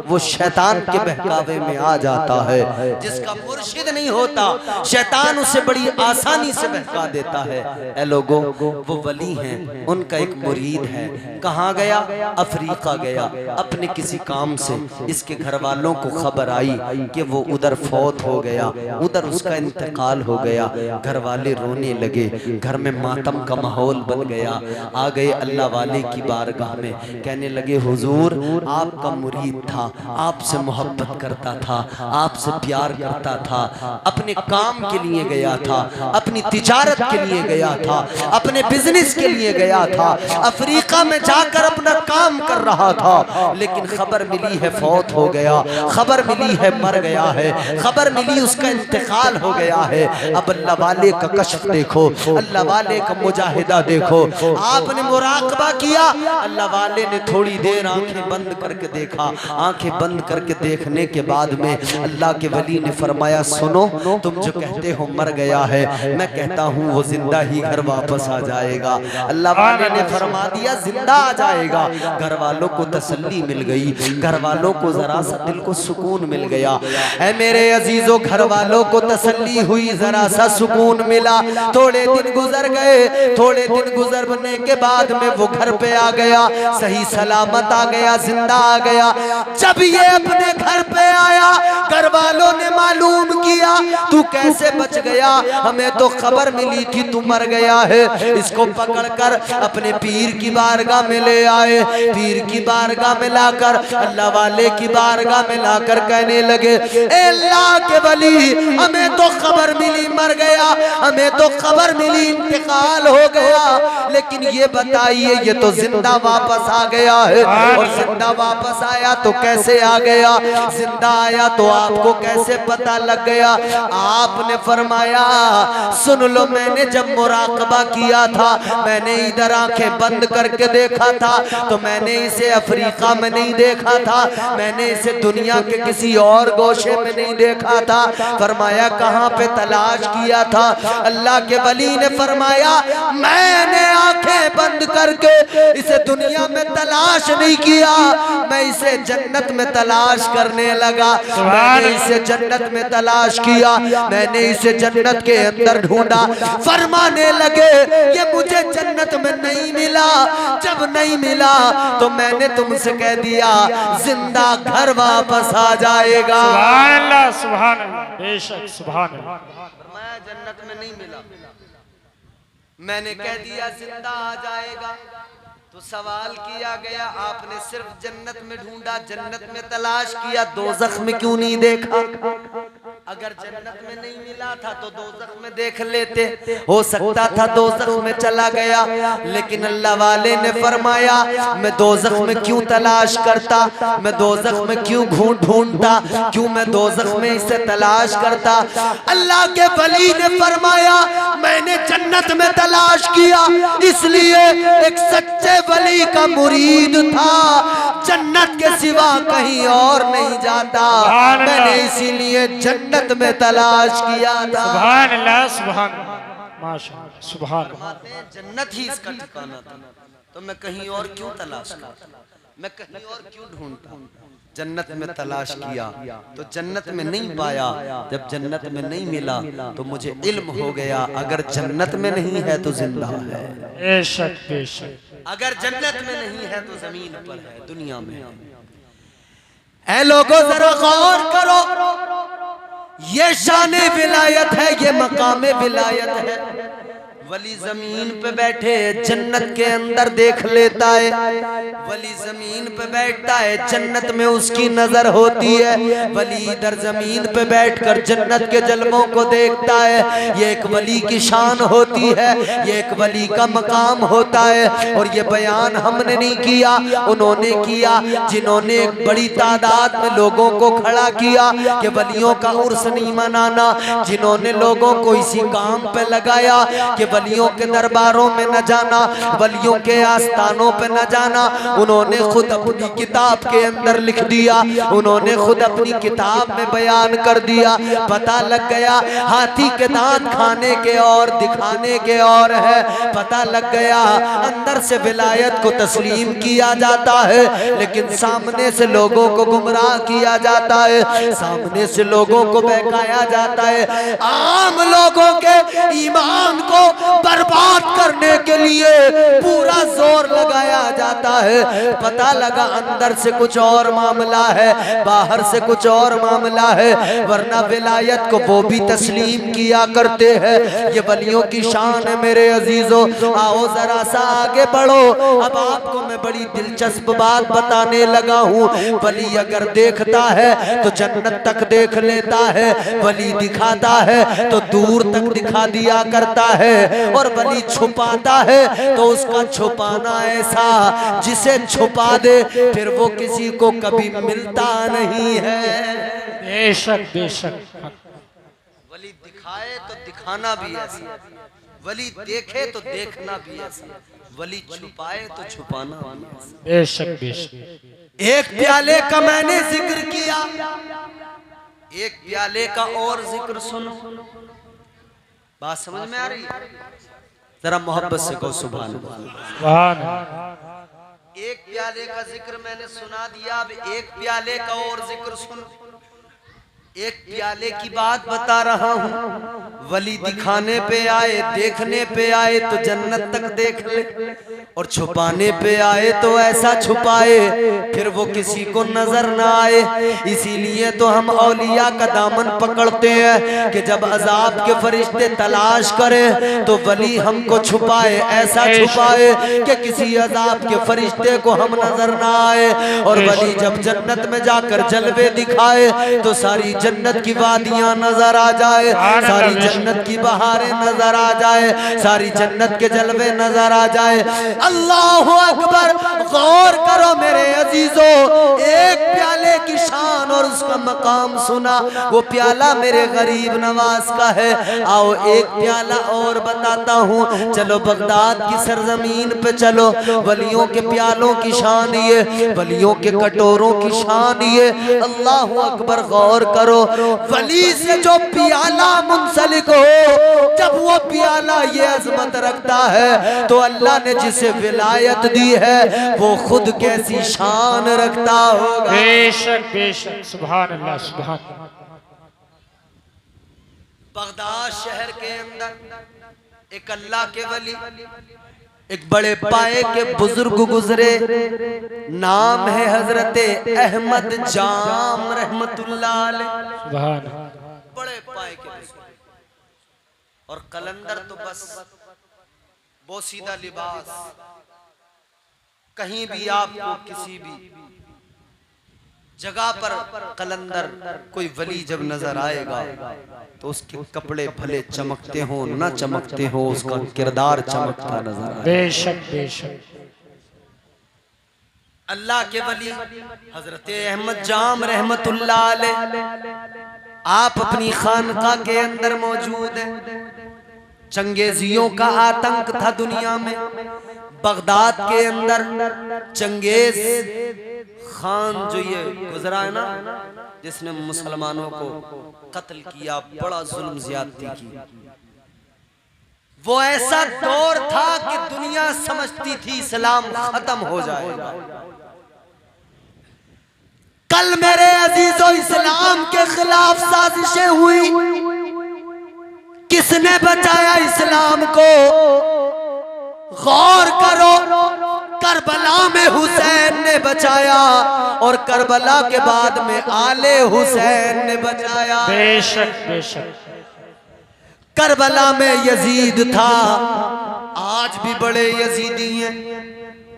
वो शैतान के बहकावे में आ जाता है। जिसका मुर्शिद नहीं होता शैतान उसे बड़ी आसानी से बहका देता है। ऐ लोगों, वो वली हैं, उनका एक मुरीद है। कहाँ गया? अफ्रीका गया अपने किसी काम से। इसके घर वालों को खबर आई कि वो उधर फौत हो गया, उधर उसका इंतकाल इंतकाल हो गया। घर वाले रोने लगे, घर में मातम का माहौल बन गया। आ गए अल्लाह वाले की बारगाह में, कहने लगे हुजूर आपका मुरीद था, आपसे मोहब्बत करता था, आपसे प्यार करता था, अपने काम के लिए गया था, अपनी तिजारत के लिए गया था, अपने बिजनेस के लिए गया था, अफ्रीका में जाकर अपना काम कर रहा था, लेकिन खबर मिली है फौत हो गया, खबर मिली है मर गया है, खबर मिली उसका इंतकाल हो गया है। अब अल्लाह वाले का कश्फ देखो, अल्लाह वाले का मुजाहिदा देखो। आपने मुराकबा किया, अल्लाह वाले ने थोड़ी देर आंखें बंद करके देखा। आंखें बंद करके देखने के बाद में अल्लाह के वली ने फरमाया सुनो, तुम जो कहते हो मर गया है, मैं कहता हूँ वो जिंदा ही घर वापस आ जाएगा। अल्लाह वाले ने फरमा दिया जिंदा आ जाएगा। घर वालों को तसल्ली मिल गई, घर वालों को जरा सा दिल को सुकून मिल गया। ऐ मेरे अजीजों, घर वालों को तसल्ली हुई, जरा सा सुकून मिला। थोड़े दिन गुजर गए, थोड़े दिन गुजरने के बाद में वो घर पे आ गया, सही सलामत आ गया, जिंदा आ गया। जब ये अपने घर पे आया, घर वालों ने मालूम किया तू कैसे बच गया, हमें तो खबर मिली थी तू मर गया है। इसको पकड़कर अपने पीर की बारगाह में ले आए। पीर की बारगाह में लाकर, अल्लाह वाले की बारगाह में लाकर कहने लगे ए अल्लाह के वली, हमें तो खबर मिली मर गया, हमें तो खबर मिली इंतकाल हो गया, लेकिन ये बताइए ये तो जिंदा वापस आ गया है। और जिंदा वापस आया तो कैसे आ गया, जिंदा आया तो आपको कैसे पता लग गया? आपने फरमाया सुन लो, मैंने जब मुराकबा किया था, मैंने इधर आंखें बंद करके देखा था, तो मैंने इसे अफ्रीका में नहीं देखा था, मैंने इसे दुनिया के किसी और गोशे में नहीं देखा था। फरमाया कहाँ पे तलाश किया था? अल्लाह के वली ने फरमाया मैंने आंखें बंद करके इसे दुनिया में तलाश नहीं किया, मैं इसे जन्नत में तलाश करने लगा। मैंने इसे जन्नत में तलाश किया, मैंने इसे जन्नत के अंदर ढूंढा। फरमाने लगे ये मुझे जन्नत में नहीं मिला। जब नहीं मिला तो मैंने तुमसे कह दिया जिंदा घर वापस आ जाएगा। सुभान अल्लाह, सुभान अल्लाह, बेशक सुभान अल्लाह। फरमाया जन्नत में नहीं मिला, मैंने कह दिया जिंदा आ जाएगा। तो सवाल किया गया आपने सिर्फ जन्नत में ढूंढा, जन्नत में तलाश किया, दोज़ख में क्यों नहीं देखा? अगर जन्नत में नहीं मिला था तो दोज़ख में देख लेते, हो सकता था दोज़ख में चला गया। लेकिन अल्लाह वाले ने फरमाया मैं दोज़ख में क्यों तलाश करता, मैं दोज़ख में क्यों ढूंढता, क्यों मैं दोज़ख में इसे तलाश करता? अल्लाह के वली ने फरमाया मैंने जन्नत में तलाश किया, इसलिए एक सच्चे वली का मुरीद था, जन्नत के सिवा कहीं और नहीं जाता, मैंने इसीलिए जन्नत में तलाश किया था। सुभान अल्लाह, सुभान अल्लाह, माशाअल्लाह, सुभान अल्लाह। जन्नत ही इसका ठिकाना था, तो मैं कहीं और क्यों तलाश करता, मैं कहीं और क्यों ढूंढता? जन्नत में तलाश किया तो जन्नत में नहीं पाया। जब जन्नत में नहीं मिला तो मुझे इल्म हो गया अगर जन्नत में नहीं है तो जिंदा है। बेशक बेशक, अगर जन्नत में नहीं है तो जमीन पर है, दुनिया में। ऐ लोगों जरा गौर करो, ये शान विलायत है, ये मकाम विलायत है। वली जमीन पे बैठे जन्नत के अंदर देख लेता है, वली जमीन पे बैठता है जन्नत में उसकी नजर होती है, वली इधर जमीन पे बैठकर जन्नत के जलवों को देखता है। ये एक वली की शान होती है, ये एक वली का मकाम होता है। और ये बयान हमने नहीं किया, उन्होंने किया, जिन्होंने एक बड़ी तादाद में लोगों को खड़ा किया कि वलियों का उर्स नहीं मनाना, जिन्होंने लोगों को इसी काम पे लगाया कि वलियों के दरबारों में न जाना, वलियों के आस्थानों पे न जाना, उन्होंने खुद अपनी किताब के अंदर लिख दिया, उन्होंने खुद अपनी किताब में बयान कर दिया। पता लग गया हाथी के दांत खाने के और दिखाने के और है, पता लग गया अंदर से विलायत को तस्लीम किया जाता है लेकिन सामने से लोगों को गुमराह किया जाता है, सामने से लोगों को बहकाया जाता है। आम लोगों के ईमान को बर्बाद करने के लिए पूरा जोर लगाया जाता है। पता लगा अंदर से कुछ और मामला है, बाहर से कुछ और मामला है, वरना विलायत को वो भी तस्लीम किया करते हैं। ये वलियों की शान है मेरे अजीजों। आओ जरा सा आगे बढ़ो। अब आपको मैं बड़ी दिलचस्प बात बताने लगा हूँ। वली अगर देखता है तो जन्नत तक देख लेता है, वली दिखाता है तो दूर तक दिखा दिया करता है, और वली छुपाता है तो उसका छुपाना ऐसा जिसे छुपा दे फिर वो किसी को कभी मिलता नहीं है। बेशक बेशक। वली दिखाए तो दिखाना भी ऐसा, वली देखे तो देखना भी ऐसा, वली छुपाए तो छुपाना भी ऐसा। बेशक बेशक। एक प्याले का मैंने जिक्र किया, एक प्याले का और जिक्र सुनो। बात समझ में आ रही है? जरा मोहब्बत से कहो सुभान अल्लाह। एक प्याले का जिक्र मैंने सुना दिया, अब एक प्याले का और जिक्र सुनो। एक प्याले की बात बता रहा हूँ। वली दिखाने पे आए, देखने पे आए तो जन्नत तक देख ले, और छुपाने पे आए तो ऐसा छुपाए फिर वो किसी को नजर ना आए। इसीलिए तो हम औलिया का दामन पकड़ते हैं कि जब अजाब के फरिश्ते तलाश करें तो वली हमको छुपाए, ऐसा छुपाए कि किसी अजाब के फरिश्ते को हम नजर ना आए। और वली जब जन्नत में जाकर जलवे दिखाए तो सारी जन्नत की वादियां नजर आ जाए, सारी जन्नत की बहारें नजर आ जाए, सारी जन्नत के जलवे नजर आ जाए। अल्लाह अकबर। गौर करो मेरे अजीजों, एक प्याले की शान और उसका मकाम सुना। वो प्याला मेरे गरीब नवाज का है। आओ एक प्याला और बताता हूँ। चलो बगदाद की सरजमीन पे चलो। वलियों के प्यालों की शान ये, वलियों के कटोरों की शान ये। अल्लाह अकबर। गौर करो, वली से जो प्याला मुंसलिक हो, जब वो प्याला ये अजमत रखता है तो अल्लाह ने जिसे विलायत दी है वो खुद कैसी शान रखता होगा। बेशक बेशक। सुभान अल्लाह सुभान। बगदाद शहर के अंदर एक अल्लाह के वली, एक बड़े पाए के बुजुर्ग गुजरे। नाम है हजरत अहमद जाम रहमतुल्लाह अलैह। सुभान। बड़े पाए के बुजुर्ग, और कलंदर तो बस बोसीदा लिबास। कहीं भी आपको किसी भी जगह पर कलंदर कोई वली जब नजर आएगा तो उसके कपड़े भले चमकते हो न चमकते हो, उसका किरदार चमकता नजर आए। बेशक बेशक। अल्लाह के वली हजरत अहमद जाम रहमतुल्लाह अलैह आप अपनी खानका के अंदर मौजूद हैं। चंगेजियों का आतंक था दुनिया में। बगदाद के अंदर चंगेज खान जो ये गुजरा है ना, जिसने मुसलमानों को कत्ल किया, बड़ा जुल्म ज्यादती की, वो ऐसा दौर था कि दुनिया समझती थी इस्लाम खत्म हो जाएगा। कल मेरे अजीजों इस्लाम के खिलाफ साजिशें हुई। किसने बचाया इस्लाम को? गौर करो, करबला में हुसैन ने बचाया, और करबला के बाद में आले हुसैन ने बचाया। बेशक बेशक। करबला में यजीद था, आज भी बड़े यजीदी हैं।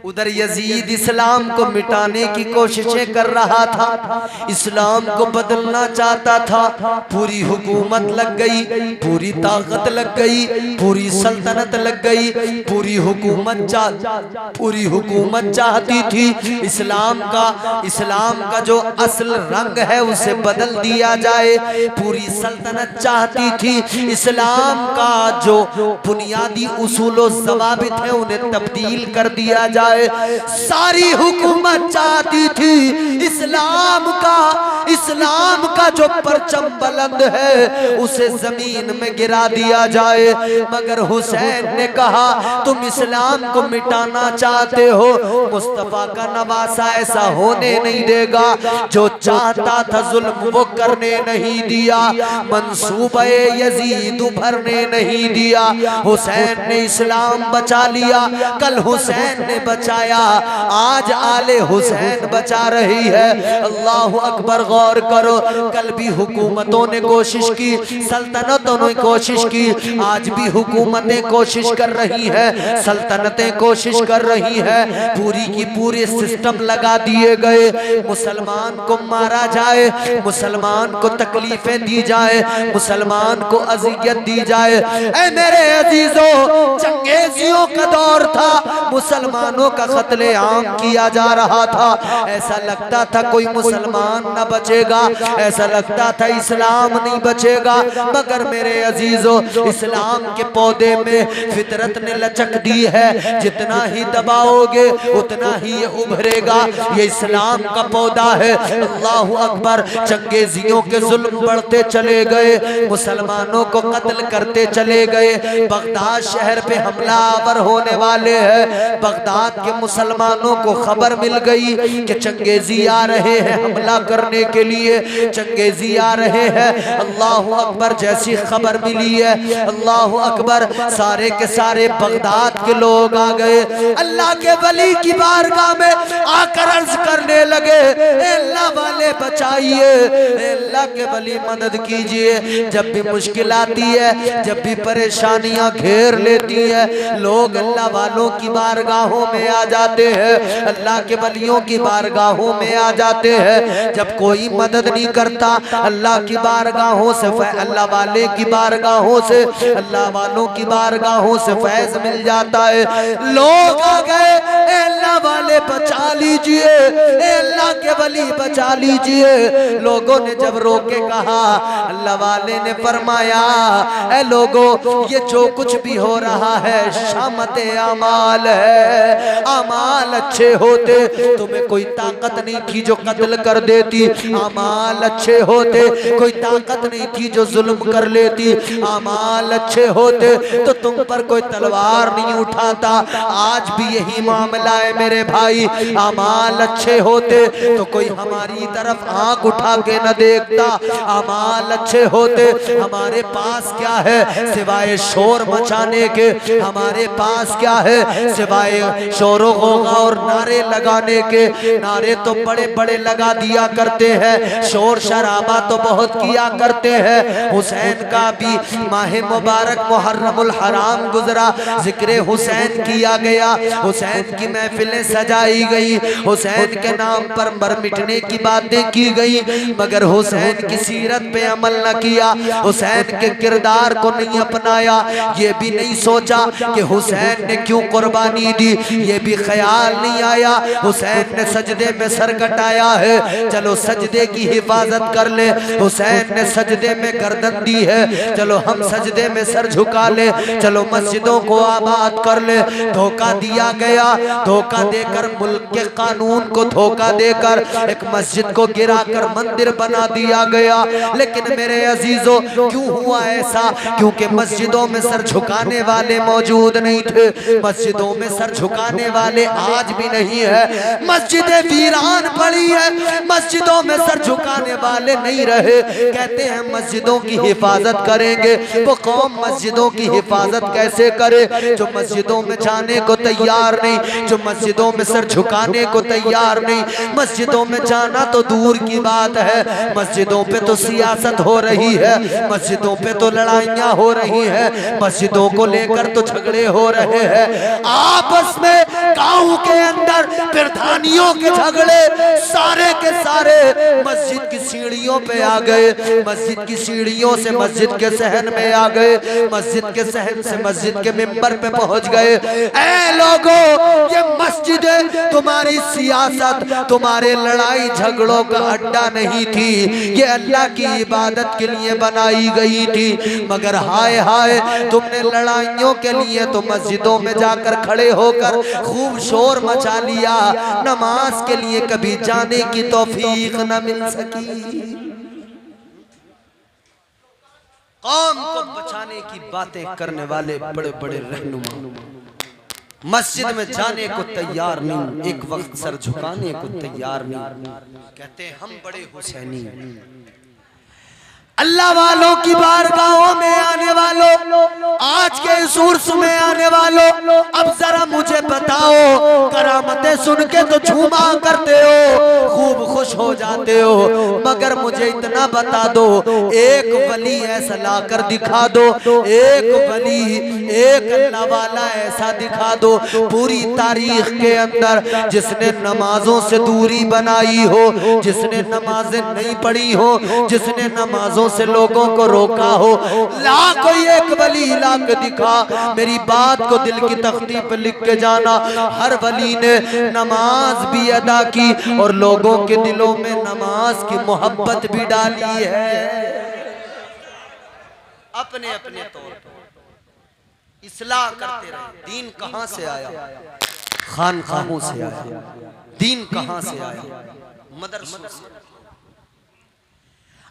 उधर यजीद इस्लाम को मिटाने की कोशिशें कर रहा था, इस्लाम को बदलना चाहता था। पूरी हुकूमत लग गई, पूरी ताकत लग गई, पूरी सल्तनत लग गई, पूरी हुकूमत चाहती थी इस्लाम का जो असल रंग है उसे बदल दिया जाए। पूरी सल्तनत चाहती थी इस्लाम का जो बुनियादी उसूल व ज़वाबित है उन्हें तब्दील कर दिया जाए। इस्लाम का का जो परचम बुलंद है उसे जमीन में गिरा दिया जाए। मगर हुसैन ने कहा तुम इस्लाम को मिटाना चाहते हो, मुस्तफा का नवासा ऐसा होने नहीं देगा। जो चाहता था जुल्म वो करने नहीं दिया, मंसूबे यजीद भरने नहीं दिया। हुसैन ने इस्लाम बचा लिया, कल हुसैन ने बचाया, आज आले हुसैन बचा रही है। अल्लाह अकबर, गौर करो, कल भी हुकूमतों ने कोशिश की, सल्तनतों ने कोशिश की, आज भी हुकूमतें कोशिश कर रही है, सल्तनतें कोशिश कर रही है, पूरी की पूरी सिस्टम लगा दिए गए, मुसलमान को मारा जाए, मुसलमान को तकलीफें दी जाए, मुसलमान को अजियत दी जाए। ऐ मेरे अजीजों, चंगेजियों का दौर था, मुसलमानों का कत्ले आम किया जा रहा था। ऐसा लगता था कोई मुसलमान न बचेगा, ऐसा लगता था इस्लाम नहीं बचेगा। मगर मेरे अजीजों, इस्लाम के पौधे में फितरत ने लचक दी है, जितना ही दबाओगे उतना ही ये उभरेगा। ये इस्लाम का पौधा है। अल्लाह अकबर, चंगेजियों के जुल्म बढ़ते चले गए, मुसलमानों को कत्ल करते चले गए। बगदाद शहर पे हमलावर होने वाले हैं। बगदाद के मुसलमानों को खबर मिल गई कि चंगेजी आ रहे हैं हमला करने के लिए, चंगेजी आ रहे हैं। अल्लाह अकबर, जैसी खबर मिली है, अल्लाह अकबर, सारे के सारे बगदाद के लोग आ गए, अल्लाह के वली की बारगाह में आकर अर्ज करने लगे, अल्लाह वाले बचाइए, अल्लाह के वली मदद कीजिए। जब भी मुश्किल आती है, जब भी परेशानियां घेर लेती है, लोग अल्लाह वालों की बारगाहों में आ जाते हैं, अल्लाह के वलियों की बारगाहों में आ जाते हैं। जब कोई मदद नहीं करता, अल्लाह की बारगाहों से, अल्लाह वाले की बारगाहों से, अल्लाह वालों की बारगाहों से फैज मिल जाता है। लोग आ गए, अल्लाह वाले बचा लीजिए, अल्लाह के वली बचा लीजिए। लोगों ने जब रोके कहा, अल्लाह वाले ने फरमाया, ऐ लोगों, ये जो कुछ भी हो रहा है शामते आमाल है, आमाल अच्छे होते तुम्हें कोई ताकत नहीं थी जो कत्ल कर देती, आमाल अच्छे होते कोई ताकत नहीं थी जो जुल्म कर लेती, आमाल अच्छे होते तो तुम पर कोई तलवार नहीं उठाता। आज भी यही मामला है मेरे भाई, आमाल अच्छे होते तो कोई हमारी तरफ आंख उठा के न देखता, आमाल अच्छे होते हमारे पास क्या है सिवाय शोर मचाने के, हमारे पास क्या है सिवाय शोरों और नारे लगाने के। नारे तो बड़े बड़े लगा दिया करते हैं, शोर शराबा तो बहुत किया करते हैं। हुसैन का भी माह मुबारक मुहर्रमुल हराम गुजरा, जिक्र हुसैन किया गया, हुसैन की महफिलें सजाई गई, हुसैन के नाम पर मर मिटने की बातें की गई, मगर हुसैन की सीरत पे अमल न किया, हुसैन के किरदार को नहीं अपनाया। ये भी नहीं सोचा कि हुसैन ने क्यों कुर्बानी दी, ये भी ख्याल नहीं आया हुसैन ने सजदे में सर कटाया है, चलो सजदे की हिफाजत कर ले। हुसैन ने सजदे में गर्दन दी है, चलो हम सजदे में सर झुका ले, चलो मस्जिदों को आबाद कर ले। धोखा दिया गया, धोखा देकर मुल्क के कानून को धोखा देकर एक मस्जिद को गिराकर मंदिर बना दिया गया। लेकिन मेरे अजीजों, क्यों हुआ ऐसा? क्योंकि मस्जिदों में सर झुकाने वाले मौजूद नहीं थे, मस्जिदों में सर झुकाने वाले आज भी नहीं है, मस्जिदें वीरान पड़ी है, मस्जिदों में सर झुकाने वाले नहीं रहे। कहते हैं मस्जिदों की हिफाजत करेंगे, वो कौम मस्जिदों की हिफाजत कैसे करे जो मस्जिदों में जाने को तैयार नहीं, जो मस्जिदों में सर झुकाने को तैयार नहीं। मस्जिदों में जाना तो दूर की बात है, मस्जिदों पे तो सियासत हो रही है, मस्जिदों पे तो लड़ाइयाँ हो रही है, मस्जिदों को लेकर तो झगड़े हो रहे हैं। आपस में गांव के अंदर प्रधानियों के झगड़े सारे के सारे मस्जिद की सीढ़ियों पे आ गए, मस्जिद की सीढ़ियों से मस्जिद के सहन में आ गए, मस्जिद के सहन से मस्जिद के मिंबर पे पहुंच गए। ऐ लोगों, ये मस्जिदें तुम्हारी सियासत, तुम्हारे लड़ाई झगड़ों का अड्डा नहीं थी, ये अल्लाह की इबादत के लिए बनाई गई थी। मगर हाय हाय, तुमने लड़ाइयों के लिए तो मस्जिदों में जाकर खड़े होकर खूब शोर मचा लिया, नमाज के लिए कभी जाने की तौफीक न मिल सकी। कौम को बचाने की बातें करने वाले बड़े बड़े रहनुमा मस्जिद में जाने को तैयार नहीं, एक वक्त सर झुकाने को तैयार नहीं। कहते हैं हम बड़े हुसैनी। अल्लाह वालों की बारगाहों में आने वालों, आज के इस उर्स में आने वालों, अब जरा मुझे बताओ, करामतें सुन के तो झूमा करते हो, खूब खुश हो जाते हो, मगर मुझे इतना बता दो, एक वली ऐसा लाकर दिखा दो, एक वली, एक अल्लाह वाला ऐसा दिखा दो पूरी तारीख के अंदर जिसने नमाजों से दूरी बनाई हो, जिसने नमाजें नहीं पढ़ी हो, जिसने नमाजों से लोगों को रोका हो। ला कोई एक वली ला के दिखा। मेरी बात को दिल की तख्ती पर लिख के जाना, हर वली ने नमाज भी अदा की और लोगों के दिलों में नमाज की मोहब्बत भी डाली है। अपने अपने तौर पर इस्लाह करते रहे। दीन कहां से आया? खानकाहों से आया। दीन कहां से आया? मदरसों से।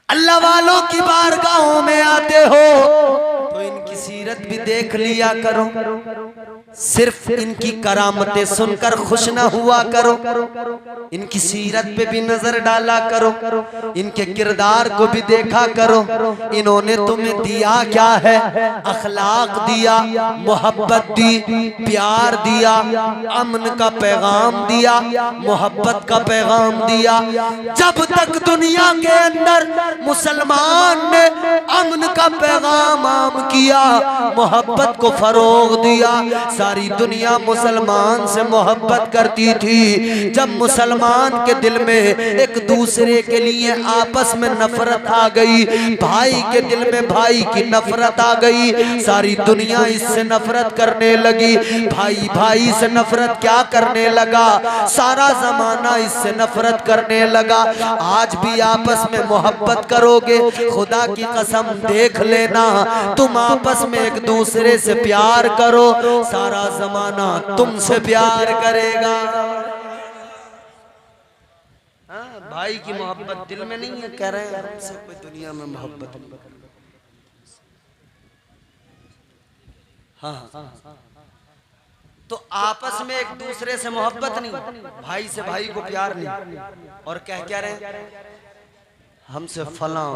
अल्लाह वालों की बारगाहों में आते हो तो इनकी सीरत भी देख लिया करो, सिर्फ इनकी करामतें सुनकर खुश ना हुआ करो, इनकी सीरत पे भी नजर डाला करो, इनके किरदार को भी देखा करो। इन्होंने तुम्हें दिया क्या है? अखलाक दिया, मोहब्बत दी, प्यार दिया, अमन का पैगाम दिया, मोहब्बत का पैगाम दिया। जब तक दुनिया के अंदर मुसलमान ने अमन का पैगाम आम किया, मोहब्बत को फरोग दिया, सारी दुनिया मुसलमान से मोहब्बत करती थी। जब मुसलमान के दिल में एक दूसरे के लिए आपस में नफरत आ गई, भाई के दिल में भाई की नफरत आ गई, सारी दुनिया इससे नफरत करने लगी। भाई भाई से नफरत क्या करने लगा? सारा जमाना इससे नफरत करने लगा। आज भी आपस में मोहब्बत करोगे, खुदा की कसम देख लेना, तुम आपस में एक दूसरे से प्यार करो, सारा जमाना तुमसे प्यार करेगा। भाई की मोहब्बत दिल में नहीं है, कह रहे हैं हमसे कोई दुनिया में मोहब्बत नहीं। हाँ, तो आपस में एक दूसरे से मोहब्बत नहीं, भाई से भाई को प्यार नहीं, और कह क्या रहे? हमसे फला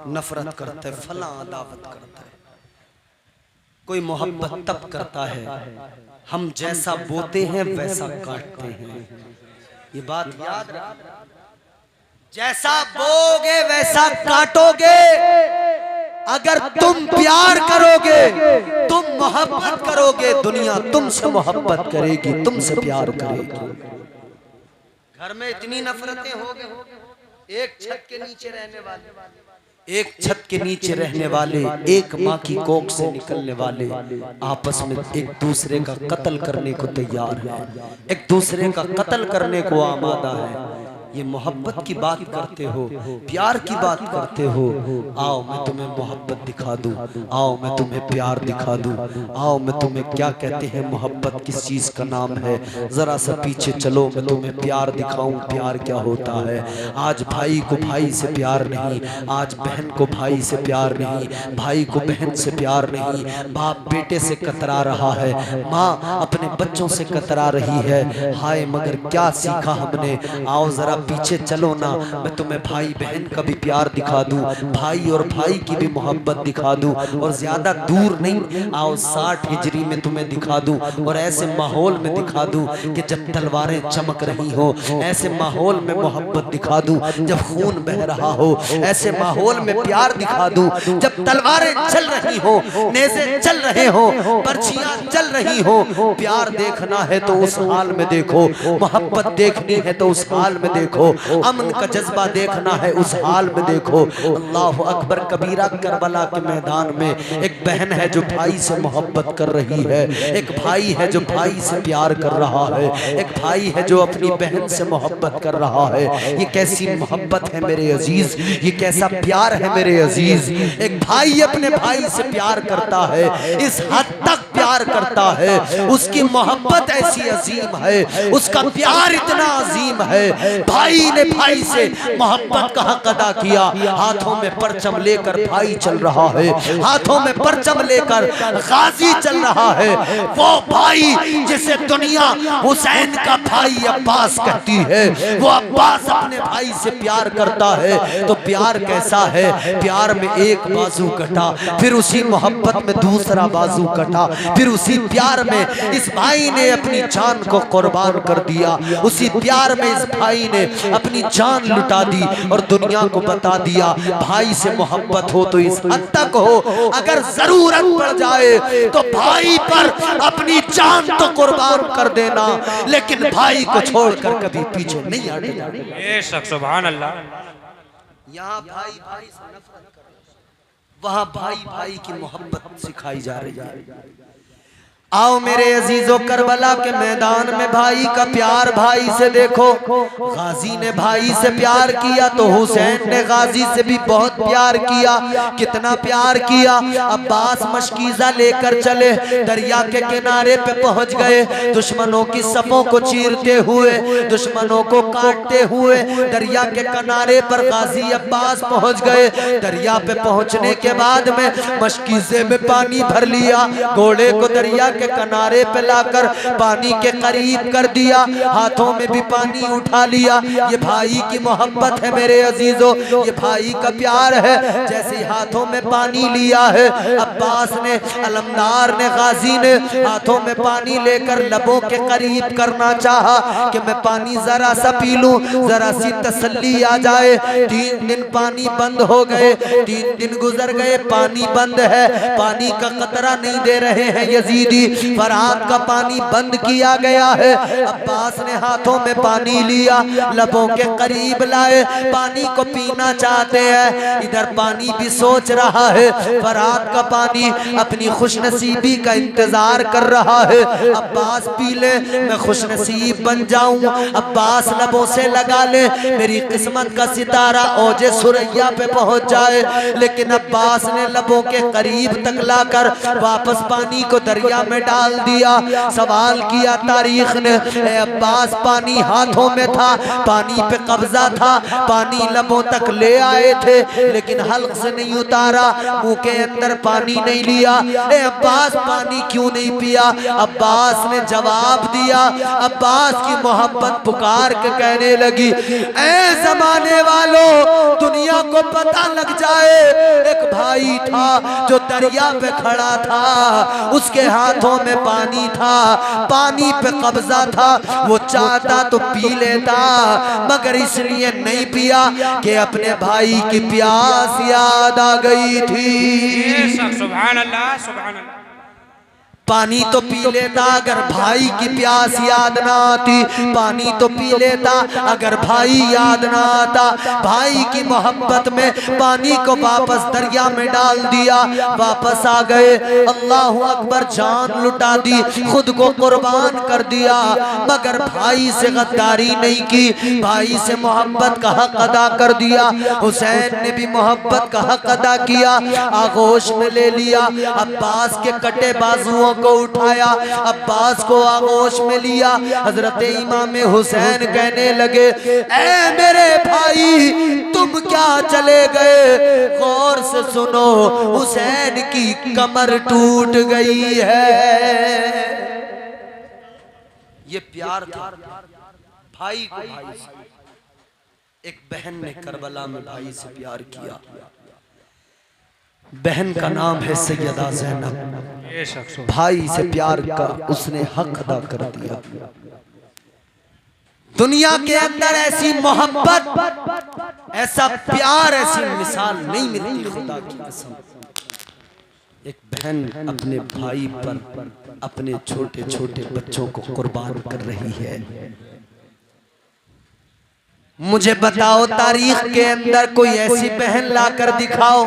नफरत करते, फला अदावत करता है। कोई मोहब्बत तब करता है हम जैसा बोते हैं वैसा काटते हैं। ये बात याद रखना, जैसा बोगे वैसा काटोगे। अगर तुम प्यार करोगे, तुम मोहब्बत करोगे, दुनिया तुमसे मोहब्बत करेगी, तुमसे प्यार करेगी। घर में इतनी नफरतें हो गई, एक छत के नीचे रहने वाले, एक छत के नीचे रहने वाले, एक माँ की कोख से निकलने वाले आपस में एक दूसरे का कत्ल करने को तैयार है, एक दूसरे का कत्ल करने को आमादा है। ये मोहब्बत की बात करते हो, प्यार की बात करते हो। आओ मैं तुम्हें मोहब्बत दिखा दूं, आओ मैं तुम्हें प्यार दिखा दूं, आओ मैं तुम्हें क्या कहते हैं मोहब्बत किस चीज का नाम है, जरा सा पीछे चलो, मैं तुम्हें प्यार दिखाऊं प्यार क्या होता है। आज भाई को भाई से प्यार नहीं, आज बहन को भाई से प्यार नहीं, भाई को बहन से प्यार नहीं, बाप बेटे से कतरा रहा है, माँ अपने बच्चों से कतरा रही है। हाय मगर क्या सीखा हमने? आओ जरा पीछे चलो ना, मैं तुम्हें भाई बहन का भी प्यार दिखा दूं, भाई और भाई की भी मोहब्बत दिखा दूं, और ज्यादा दूर नहीं, आओ 60 हिजरी में तुम्हें दिखा दूं, और ऐसे माहौल में दिखा दूं कि जब तलवारें चमक रही हो, ऐसे माहौल में मोहब्बत दिखा दूं, जब खून बह रहा हो, ऐसे माहौल में प्यार दिखा दूं, जब तलवारें चल रही हो, नेज़े चल रहे हो, पर्चियां चल रही हो। प्यार देखना है तो उस हाल में देखो, मोहब्बत देखनी है तो उस हाल में देखो, अमन का जज्बा देखना है उस हाल में देखो। अल्लाह अकबर कबीरा। करबला के मैदान में एक बहन है जो भाई से मोहब्बत कर रही है, एक भाई है जो भाई से प्यार कर रहा है, एक भाई है जो अपनी बहन से मोहब्बत कर रहा है। ये कैसी मोहब्बत है मेरे अजीज, ये कैसा प्यार है मेरे अजीज। एक भाई अपने भाई से प्यार करता है, इस हद तक प्यार प्यार करता है, उसकी मोहब्बत ऐसी अजीम है, उसका प्यार इतना अजीम है। भाई ने भाई से मोहब्बत का हक अदा किया। हाथों में परचम लेकर भाई चल रहा है, हाथों में परचम लेकर गाजी चल रहा है। वो भाई जिसे दुनिया हुसैन का भाई अब्बास कहती है, वो अब्बास अपने भाई से प्यार करता है। तो प्यार कैसा है? प्यार में एक बाजू कटा, फिर उसी मोहब्बत में दूसरा बाजू कटा, फिर उसी प्यार में इस भाई ने अपनी जान को कुर्बान कर दिया, उसी प्यार में इस भाई ने अपनी जान लुटा दी और दुनिया को बता दिया भाई से मोहब्बत हो तो इस हद तक हो, अगर जरूरत पड़ जाए तो भाई पर अपनी जान तो कुर्बान कर देना, लेकिन भाई को छोड़कर कभी पीछे नहीं हटना। बेशक सुभान अल्लाह। यहाँ भाई भाई से नफरत कर रहे हैं, वहाँ भाई भाई की मोहब्बत सिखाई जा रही है। आओ मेरे अजीजों, करबला के मैदान में भाई का प्यार भाई से देखो। गाजी ने भाई से प्यार किया तो हुसैन ने गाजी से भी बहुत प्यार किया। कितना प्यार किया? अब्बास मशकीज़ा लेकर चले, दरिया के किनारे पे पहुंच गए। दुश्मनों की सफों को चीरते हुए, दुश्मनों को काटते हुए दरिया के किनारे पर गाजी अब्बास पहुंच गए। दरिया पे पहुंचने के बाद में मशकीज़े में पानी भर लिया, घोड़े को दरिया के किनारे पे लाकर पानी के करीब कर दिया, हाथों में भी पानी उठा लिया। ये भाई की मोहब्बत है मेरे अजीजों, ये भाई का प्यार है। जैसे हाथों में पानी लिया है, अब्बास ने, अलमदार ने, गाजी ने हाथों में पानी लेकर लबों के करीब करना चाहा कि मैं पानी जरा सा पी लूं, जरा सी तसल्ली आ जाए। 3 दिन पानी बंद हो गए, 3 दिन गुजर गए, पानी बंद है, पानी का कतरा नहीं दे रहे हैं यजीदी। फरात का पानी बंद किया गया है। अब्बास ने हाथों में पानी लिया, लबों के करीब लाए, पानी को पीना चाहते हैं। इधर पानी भी सोच रहा है, फरात का पानी अपनी खुशनसीबी का इंतजार कर रहा है। अब्बास पी ले, मैं खुशनसीब बन जाऊं। अब्बास लबों से लगा ले, मेरी किस्मत का सितारा औजे सुरैया पे पहुंच जाए। लेकिन अब्बास ने लबों के करीब तक लाकर वापस पानी को दरिया में डाल दिया। सवाल किया तारीख ने, अब्बास पानी हाथों में था, पानी पे कब्जा था, पानी लबों तक ले आए थे, लेकिन हल्क से नहीं उतारा, मुंह के अंदर पानी नहीं लिया। अब्बास पानी क्यों नहीं पिया? अब्बास ने जवाब दिया, अब्बास की मोहब्बत पुकार के कहने लगी, ऐ जमाने वालों, दुनिया को पता लग जाए एक भाई था जो दरिया पे खड़ा था, उसके हाथों में पानी था, पानी पे कब्जा था, वो चाहता तो पी लेता, मगर इसलिए नहीं पिया कि अपने भाई की प्यास याद आ गई थी। सुभान अल्लाह, सुभान अल्लाह। पानी तो पी लेता अगर भाई की प्यास याद ना आती, पानी तो पी लेता अगर भाई याद ना आता। भाई की मोहब्बत में पानी को वापस दरिया में डाल दिया, वापस आ गए। अल्लाह अकबर, जान लुटा दी, खुद को कुर्बान कर दिया, मगर भाई से गद्दारी नहीं की, भाई से मोहब्बत का हक अदा कर दिया। हुसैन ने भी मोहब्बत का हक अदा किया, आगोश में ले लिया, अब्बास के कटे बाजुओं को उठाया, अब्बास को आगोश में लिया। हजरत इमाम हुसैन कहने लगे, ऐ मेरे भाई, तुम क्या चले गए? गौर से सुनो, हुसैन की कमर टूट गई है। ये प्यार था भाई को भाई से। एक बहन ने करबला में भाई से प्यार किया, बहन का नाम है सैयदा ज़ैनब। भाई से प्यार का उसने हक अदा कर दिया। दुनिया के अंदर ऐसी मोहब्बत, ऐसा प्यार, ऐसी मिसाल नहीं मिलती, खुदा की कसम। एक बहन अपने भाई पर अपने छोटे छोटे बच्चों को कुर्बान कर रही है। मुझे बताओ, तारीख के अंदर कोई ऐसी बहन लाकर दिखाओ,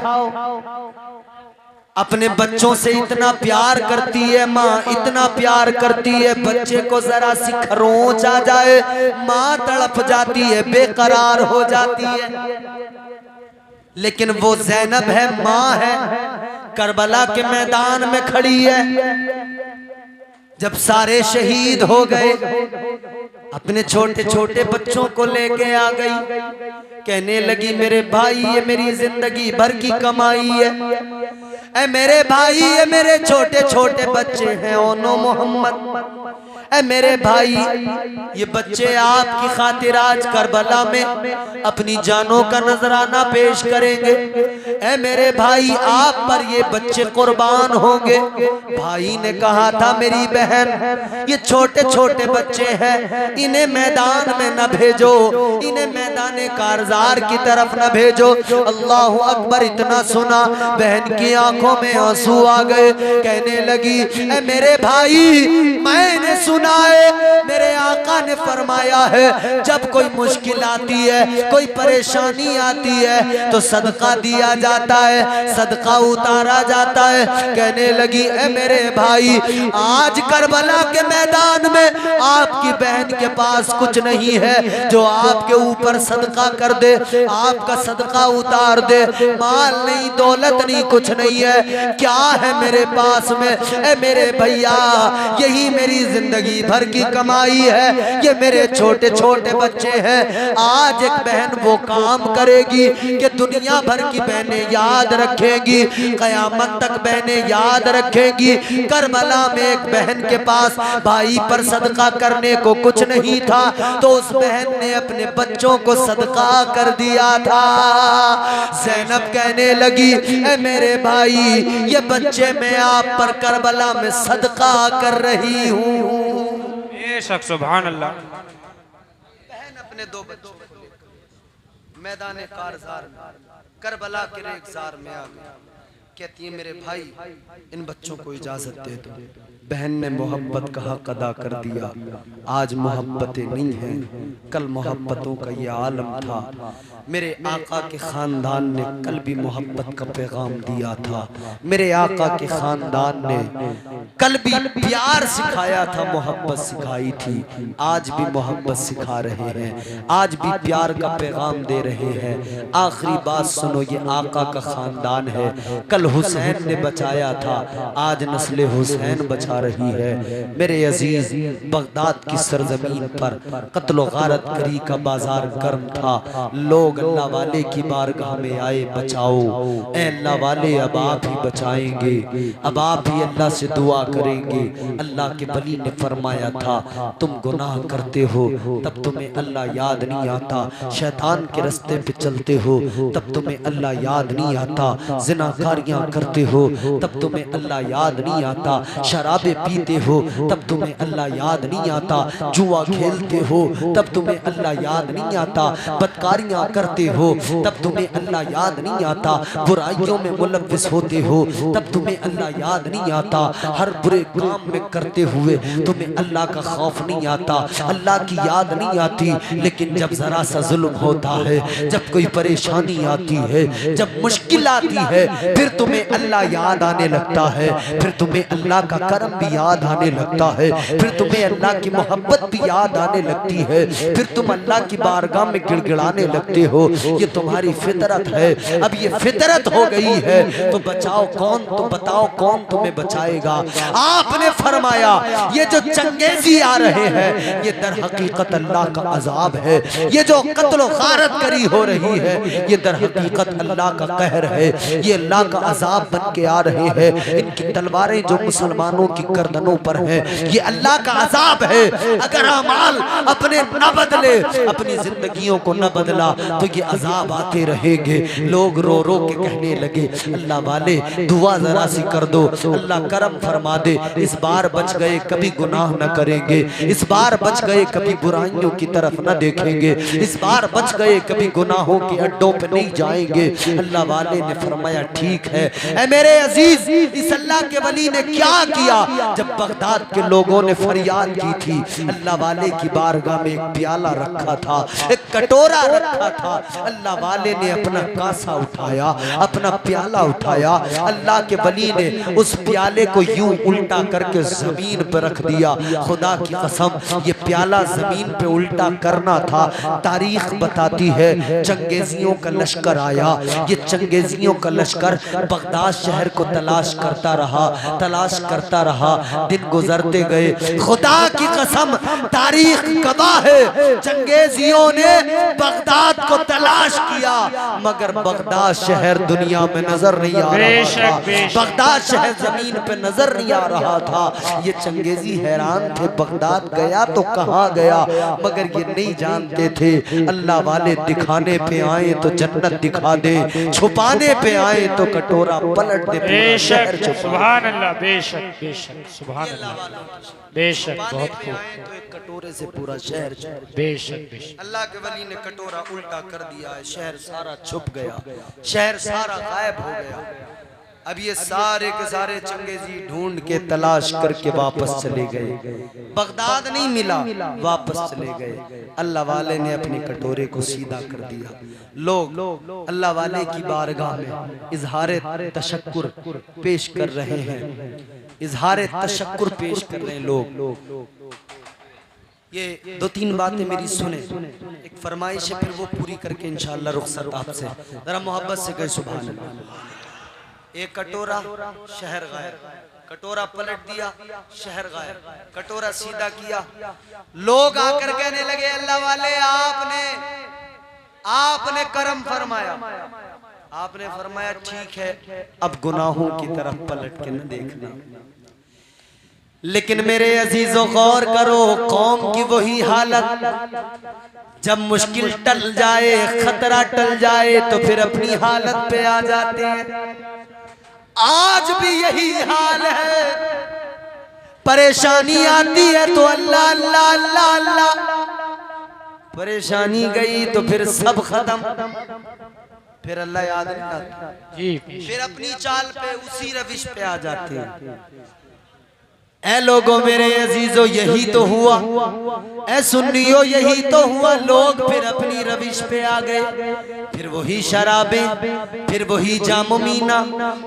अपने बच्चों से इतना प्यार करती है माँ, इतना प्यार करती है, बच्चे को जरा सी खरोंच आ जाए माँ तड़प जाती है, बेकरार हो जाती है। लेकिन वो ज़ैनब है, माँ है, करबला के मैदान में खड़ी है। जब सारे शहीद हो गए, अपने छोटे छोटे बच्चों को लेके आ गई। कहने लगी मेरे भाई ये मेरी जिंदगी भर की कमाई है, ऐ मेरे भाई ये मेरे छोटे छोटे बच्चे हैं, ओनो मोहम्मद, ऐ मेरे भाई ये बच्चे आपकी खातिर आज करबला में अपनी जानों का नजराना पेश करेंगे। ऐ मेरे भाई आप पर ये बच्चे कुर्बान होंगे। भाई ने कहा था मेरी बहन ये छोटे छोटे बच्चे हैं, इन्हें मैदान में न भेजो, इन्हें मैदान कारजार की तरफ न भेजो। अल्लाह अकबर। इतना सुना बहन की आंखों में आंसू आ गए। कहने लगी ऐ मेरे भाई मैंने सुना है मेरे आका ने फरमाया है जब कोई मुश्किल आती है, कोई परेशानी आती है तो सदका दिया जाता है, सदका उतारा जाता है। कहने लगी ऐ मेरे भाई आज करबला के मैदान में आपकी बहन के पास कुछ नहीं है जो आपके ऊपर सदका कर दे, आपका सदका उतार दे। माल नहीं, दौलत नहीं, कुछ नहीं है। क्या है मेरे पास में ऐ मेरे भैया, यही मेरी जिंदगी भर की कमाई है, ये मेरे छोटे छोटे बच्चे हैं। आज एक बहन वो काम करेगी कि दुनिया भर की बहनें याद रखेंगी, कयामत तक बहनें याद रखेंगी। करबला में एक बहन के पास भाई पर सदका करने को कुछ नहीं था तो उस बहन ने अपने बच्चों को सदका कर दिया था। ज़ैनब कहने लगी ऐ मेरे भाई ये बच्चे मैं आप पर करबला में सदका कर रही हूँ। बेशक सुभान अल्लाह। बहन अपने दो बच्चों को लेकर मैदान कारजार करबला के रेगजार में आ गई। कहती है मेरे भाई इन बच्चों को इजाजत दे दो। बहन ने मोहब्बत का हक अदा कर दिया। आज मोहब्बतें नहीं हैं, कल मोहब्बतों का ये आलम था। मेरे आका के खानदान ने कल भी मोहब्बत का पैगाम दिया था। मेरे आका के खानदान ने कल भी प्यार सिखाया था, मोहब्बत सिखाई थी। आज भी मोहब्बत सिखा रहे हैं, आज भी प्यार का पैगाम दे रहे हैं। आखिरी बात सुनो, ये आका का खानदान है। कल हुसैन ने बचाया था, आज नस्ल हुसैन बचा रही है। मेरे अजीज बगदाद की सरजमीन पर कत्ल गारत करी का बाजार गर्म था। लोग अल्लाह वाले की बारगाह में आए बचाओ, ऐ अल्लाह वाले अब आप ही बचाएंगे, अब आप ही अल्लाह से दुआ करेंगे। अल्लाह के वली ने फरमाया था तुम गुनाह करते हो तब तुम्हें अल्लाह याद नहीं आता, शैतान के रास्ते पे चलते हो तब तुम्हें अल्लाह याद नहीं आता, जिनाकारियां करते हो तब तुम्हें अल्लाह याद नहीं आता, शराबे पीते हो तब तुम्हें अल्लाह याद नहीं आता, जुआ खेलते हो तब तुम्हें अल्लाह याद नहीं आता, बदकारियां करते हो तब तुम्हें अल्लाह याद नहीं आता, बुराइयों में मुलव्विस होते हो तब तुम्हें अल्लाह याद नहीं आता, हर बुरे काम में करते हुए तुम्हें अल्लाह का खौफ नहीं आता, अल्लाह की याद नहीं आती। लेकिन जब जरा सा जुल्म होता है, जब कोई परेशानी आती है, जब मुश्किल आती है, फिर तुम्हें अल्लाह याद आने लगता है, फिर तुम्हें अल्लाह का करम भी याद आने लगता है, फिर तुम्हें अल्लाह की मोहब्बत भी याद आने लगती है, फिर तुम अल्लाह की बारगाह में गिड़गिड़ाने लगते हो। ये तुम्हारी फितरत है। अब ये फितरत हो गई है तो बचाओ कौन, तो बताओ कौन तुम्हें बचाएगा। आपने फरमाया ये जो चंगेजी आ रहे हैं ये दर हकीकत अल्लाह का अजाब है, ये जो कत्ल गारत करी हो रही है ये दर हकीकत अल्लाह का कहर है, ये अल्लाह का अजाब बन के आ रहे हैं। इनकी तलवारें जो मुसलमानों की गर्दनों पर हैं ये अल्लाह का अजाब है। अगर अमाल अपने न बदले, अपनी जिंदगियों को न बदला तो ये अजाब आते रहेंगे। लोग रो रो के कहने लगे अल्लाह वाले दुआ जरा सी कर दो, अल्लाह करम फरमा दे, इस बार बच गए कभी गुनाह न करेंगे, इस बार बच गए कभी बुराइयों की तरफ न देखेंगे, इस बार बच गए कभी गुनाहों के अड्डों पे नहीं जाएंगे। अल्लाह वाले ने फरमाया ठीक है। ऐ मेरे अजीज इस अल्लाह के वली ने क्या किया, जब बगदाद के लोगों ने फरियाद की थी, अल्लाह वाले की बारगाह में एक प्याला रखा था, एक कटोरा रखा था। अल्लाह वाले ने अपना कासा उठाया, अपना प्याला उठाया। अल्लाह के वली ने उस प्याले को यूं उल्टा करके जमीन पर रख दिया। खुदा की कसम, ये प्याला जमीन पे उल्टा करना था। तारीख बताती है चंगेजियों का लश्कर आया। ये चंगेजियों का लश्कर बगदाद शहर को तलाश करता रहा, तलाश करता रहा। दिन गुजरते गए। खुदा की कसम, तारीख गवाह है, चंगेजियों ने बगदाद को तलाश किया, मगर बगदाद शहर दुनिया में नजर नहीं आ रहा था। बगदाद शहर जमीन पे नजर नहीं आ रहा था। ये चंगेजी हैरान थे, बगदाद गया तो कहाँ गया, मगर ये नहीं जानते थे अल्लाह वाले दिखाने पे आए तो जन्नत दिखा दे, छुपाने पे आए तो कटोरा पलट दे। बेशक, सुभान अल्लाह, बेशक बेशक, सुभान अल्लाह, बेशक, बहुत खूब, तो एक कटोरे से पूरा शहर बेशक बेशक। अल्लाह के वली ने कटोरा उल्टा कर दिया है, शहर सारा छुप गया, शहर सारा गायब हो गया। अब ये सारे के सारे चंगेजी ढूंढ के तलाश करके वापस चले गए। बगदाद नहीं मिला, वापस चले गए। अल्लाह वाले ने अपने कटोरे को सीधा कर दिया। लोग अल्लाह वाले की बारगाह में इजहार तशक्कुर पेश कर रहे हैं, इजहार तशक्कुर पेश कर रहे हैं लोग। ये दो तीन बातें मेरी सुने, एक फरमाइश है, फिर वो पूरी करके इंशाअल्लाह रुखसत आपसे। जरा मोहब्बत से कहे सुभान अल्लाह। एक कटोरा, शहर गायब, कटोरा पलट दिया, शहर गायब, कटोरा सीधा किया। लोग आकर कहने लगे अल्लाह वाले आपने करम फरमाया। आपने फरमाया ठीक है, अब गुनाहों की तरफ पलट के न देखना। लेकिन मेरे अजीजों गौर करो, कौम की वही हालत, जब मुश्किल टल जाए, खतरा टल जाए तो फिर अपनी हालत पे आ जाते हैं। आज भी यही हाल है। परेशानी आती है तो अल्लाह अल्लाह अल्लाह अल्लाह, परेशानी गई तो फिर सब खत्म, फिर अल्लाह याद नहीं आता, फिर अपनी चाल पे उसी रविश पे आ जाते हैं। ऐ लोगों मेरे अजीजों, यही तो हुआ। ऐ सुन्नियों, यही तो हुआ। लोग फिर अपनी रविश पे आ गए, फिर वही शराबें, फिर वही जामुमीना,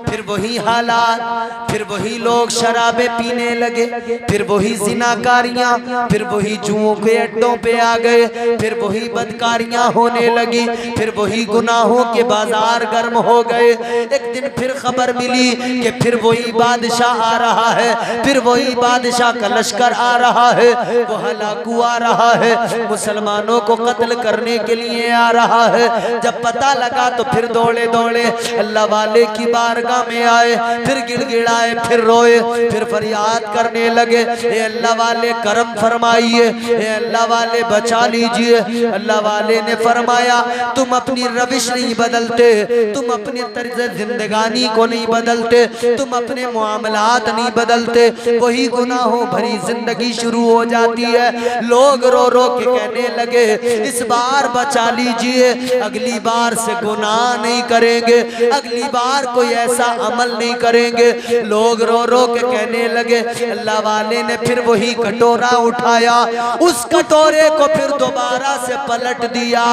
फिर वही हालात, फिर वही लोग शराबें पीने लगे, फिर वही जिनाकारियां, फिर वही जुओं के अड्डों पे आ गए, फिर वही बदकारियां होने लगी, फिर वही गुनाहों के बाजार गर्म हो गए। एक दिन फिर खबर मिली कि फिर वही बादशाह आ रहा है, फिर वही बादशाह का लश्कर आ रहा है, वो हलाकू आ रहा है, मुसलमानों को कत्ल करने के लिए आ रहा है। जब पता लगा तो फिर दौड़े दौड़े अल्लाह वाले की बारगाह में आए, फिर गिड़गिड़ाए, फिर रोए, फिर फरियाद करने लगे, ए अल्लाह वाले करम फरमाइए, ए अल्लाह वाले बचा लीजिए। अल्लाह वाले ने फरमाया तुम अपनी रविश नहीं बदलते, तुम अपने तर्ज जिंदगानी को नहीं बदलते, तुम अपने मामलात नहीं बदलते, वही गुनाहों भरी जिंदगी शुरू हो जाती है। लोग रो रो के कहने लगे इस बार बचा लीजिए, अगली बार से गुनाह नहीं करेंगे, अगली बार कोई ऐसा अमल नहीं करेंगे। लोग रो रो के कहने लगे। अल्लाह वाले ने फिर वही कटोरा उठाया, उस कटोरे को फिर दोबारा से पलट दिया।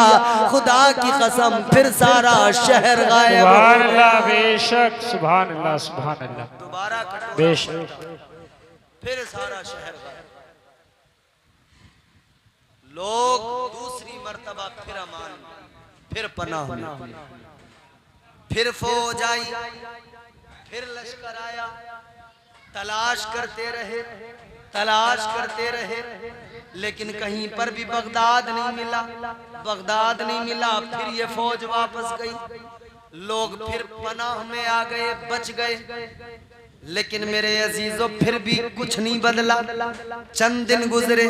खुदा की कसम, फिर सारा शहर गायब। सुभान अल्लाह, बेशक, सुभान अल्लाह, सुभान अल्लाह, दोबारा बेशक, फिर सारा शहर गायब। लोग दूसरी मर्तबा फिर अमान, फिर पनाह में, फिर फौज आई, फिर लश्कर आया। तलाश करते रहे, तलाश करते रहे, लेकिन कहीं पर भी बगदाद नहीं मिला, बगदाद नहीं मिला। फिर ये फौज वापस गई, लोग फिर पनाह में आ गए, बच गए। लेकिन मेरे अजीजों फिर भी कुछ नहीं बदला। चंद दिन गुजरे,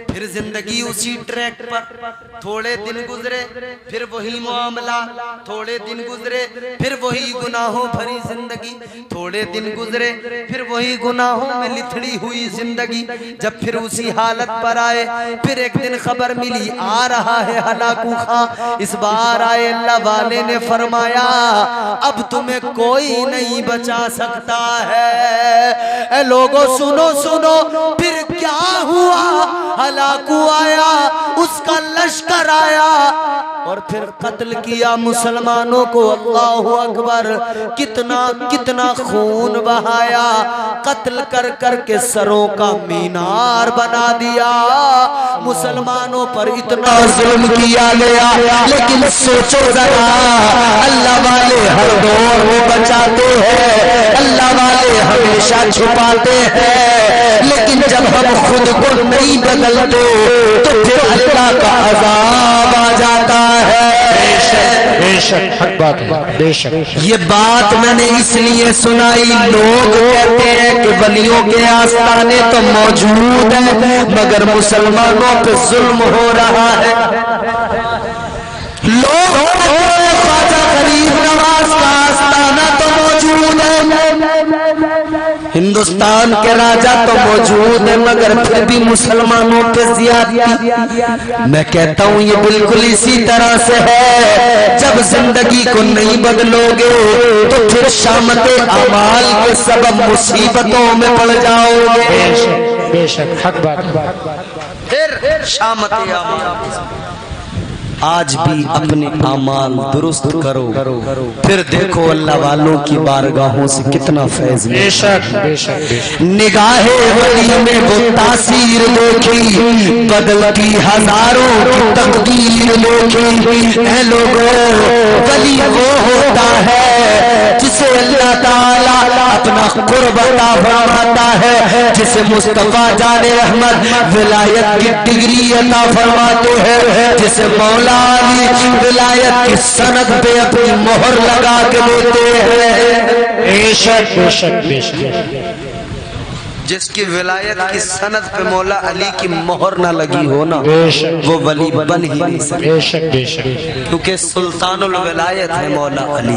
फिर जिंदगी उसी ट्रैक पर। थोड़े दिन गुजरे, फिर वही मामला। थोड़े दिन गुजरे, फिर वही गुनाहों भरी जिंदगी। थोड़े दिन गुजरे, फिर वही गुनाहों में लिथड़ी हुई जिंदगी। जब फिर उसी हालत पर आए, फिर एक दिन खबर मिली आ रहा है हलाकू खां। इस बार आए, अल्लाह वाले ने फरमाया अब तुम्हें कोई नहीं बचा सकता है। लोगों सुनो सुनो फिर क्या हुआ, हलाकू आया, उसका लश्कर आया और फिर कत्ल किया मुसलमानों को। अल्लाहु अकबर, कितना कितना खून बहाया, कत्ल कर कर के सरों का मीनार बना दिया। मुसलमानों पर इतना जुल्म किया गया, लेकिन सोचो जरा, अल्लाह वाले हर दौर में बचाते हैं, अल्लाह वाले हमेशा छुपाते हैं, लेकिन जब हम खुद को नहीं बदलते तो फिर अल्लाह का अज़ाब आ जाता है। बेशक हक बात है, बेशक। ये बात मैंने इसलिए सुनाई, लोग कहते हैं कि वलियों के आस्थाने तो मौजूद है मगर मुसलमानों पे जुल्म हो रहा है। लोग ख्वाजा गरीब नवाज का आस्थाना तो मौजूद है, हिंदुस्तान के राजा तो मौजूद है, मगर फिर भी मुसलमानों पे ज्यादती। मैं कहता हूँ ये बिल्कुल इसी तरह से है, जब जिंदगी को नहीं बदलोगे तो फिर शामते अमाल के सबब मुसीबतों में पड़ जाओगे। बेशक बेशक हक बात। फिर शामते अमाल, आज भी अपने अमाल दुरुस्त करो, फिर देखो अल्लाह वालों की बारगाहों से कितना फैज। बेशक बेशक। निगाहे वली में वो तासीर देखी, बदलती हजारों की तकदीर देखी। ऐ लोगों, वली वो होता है जिसे अल्लाह ताला अपना कुर्ब अता फरमाता है, जिसे मुस्तफा जाने रहमत विलायत की डिग्री अता फरमाते हैं, जिसे मौला विलायत की सनद पे अपनी मोहर लगा के देते हैं। बेशक बेशक बेशक। जिसकी विलायत की सनद पे मौला अली की मोहर ना लगी हो ना, वो वली बन ही नहीं सकता। बेशक बेशक। क्योंकि सुल्तानुल विलायत है मौला अली,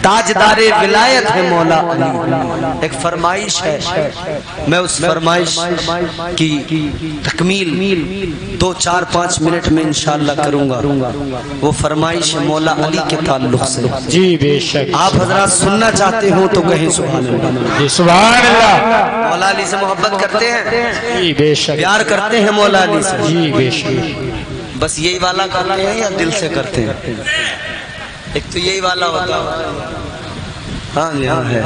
ताजदारे विलायत है मौला अली। एक फरमाइश है, मैं उस फरमाइश की तकमील 2-4-5 मिनट में इंशाअल्लाह करूंगा। वो फरमाइश है मौला अली के ताल्लुक से। जी बेशक। आप हजरात सुनना चाहते हो तो कहें सुभान अल्लाह। जी सुभान अल्लाह। मौला अली से मोहब्बत करते हैं, जी बेशक। प्यार करते हैं मौला अली से, जी बेशक। बस यही वाला करते हैं या दिल से करते हैं? एक तो यही वाला होता है, हाँ जी हाँ है,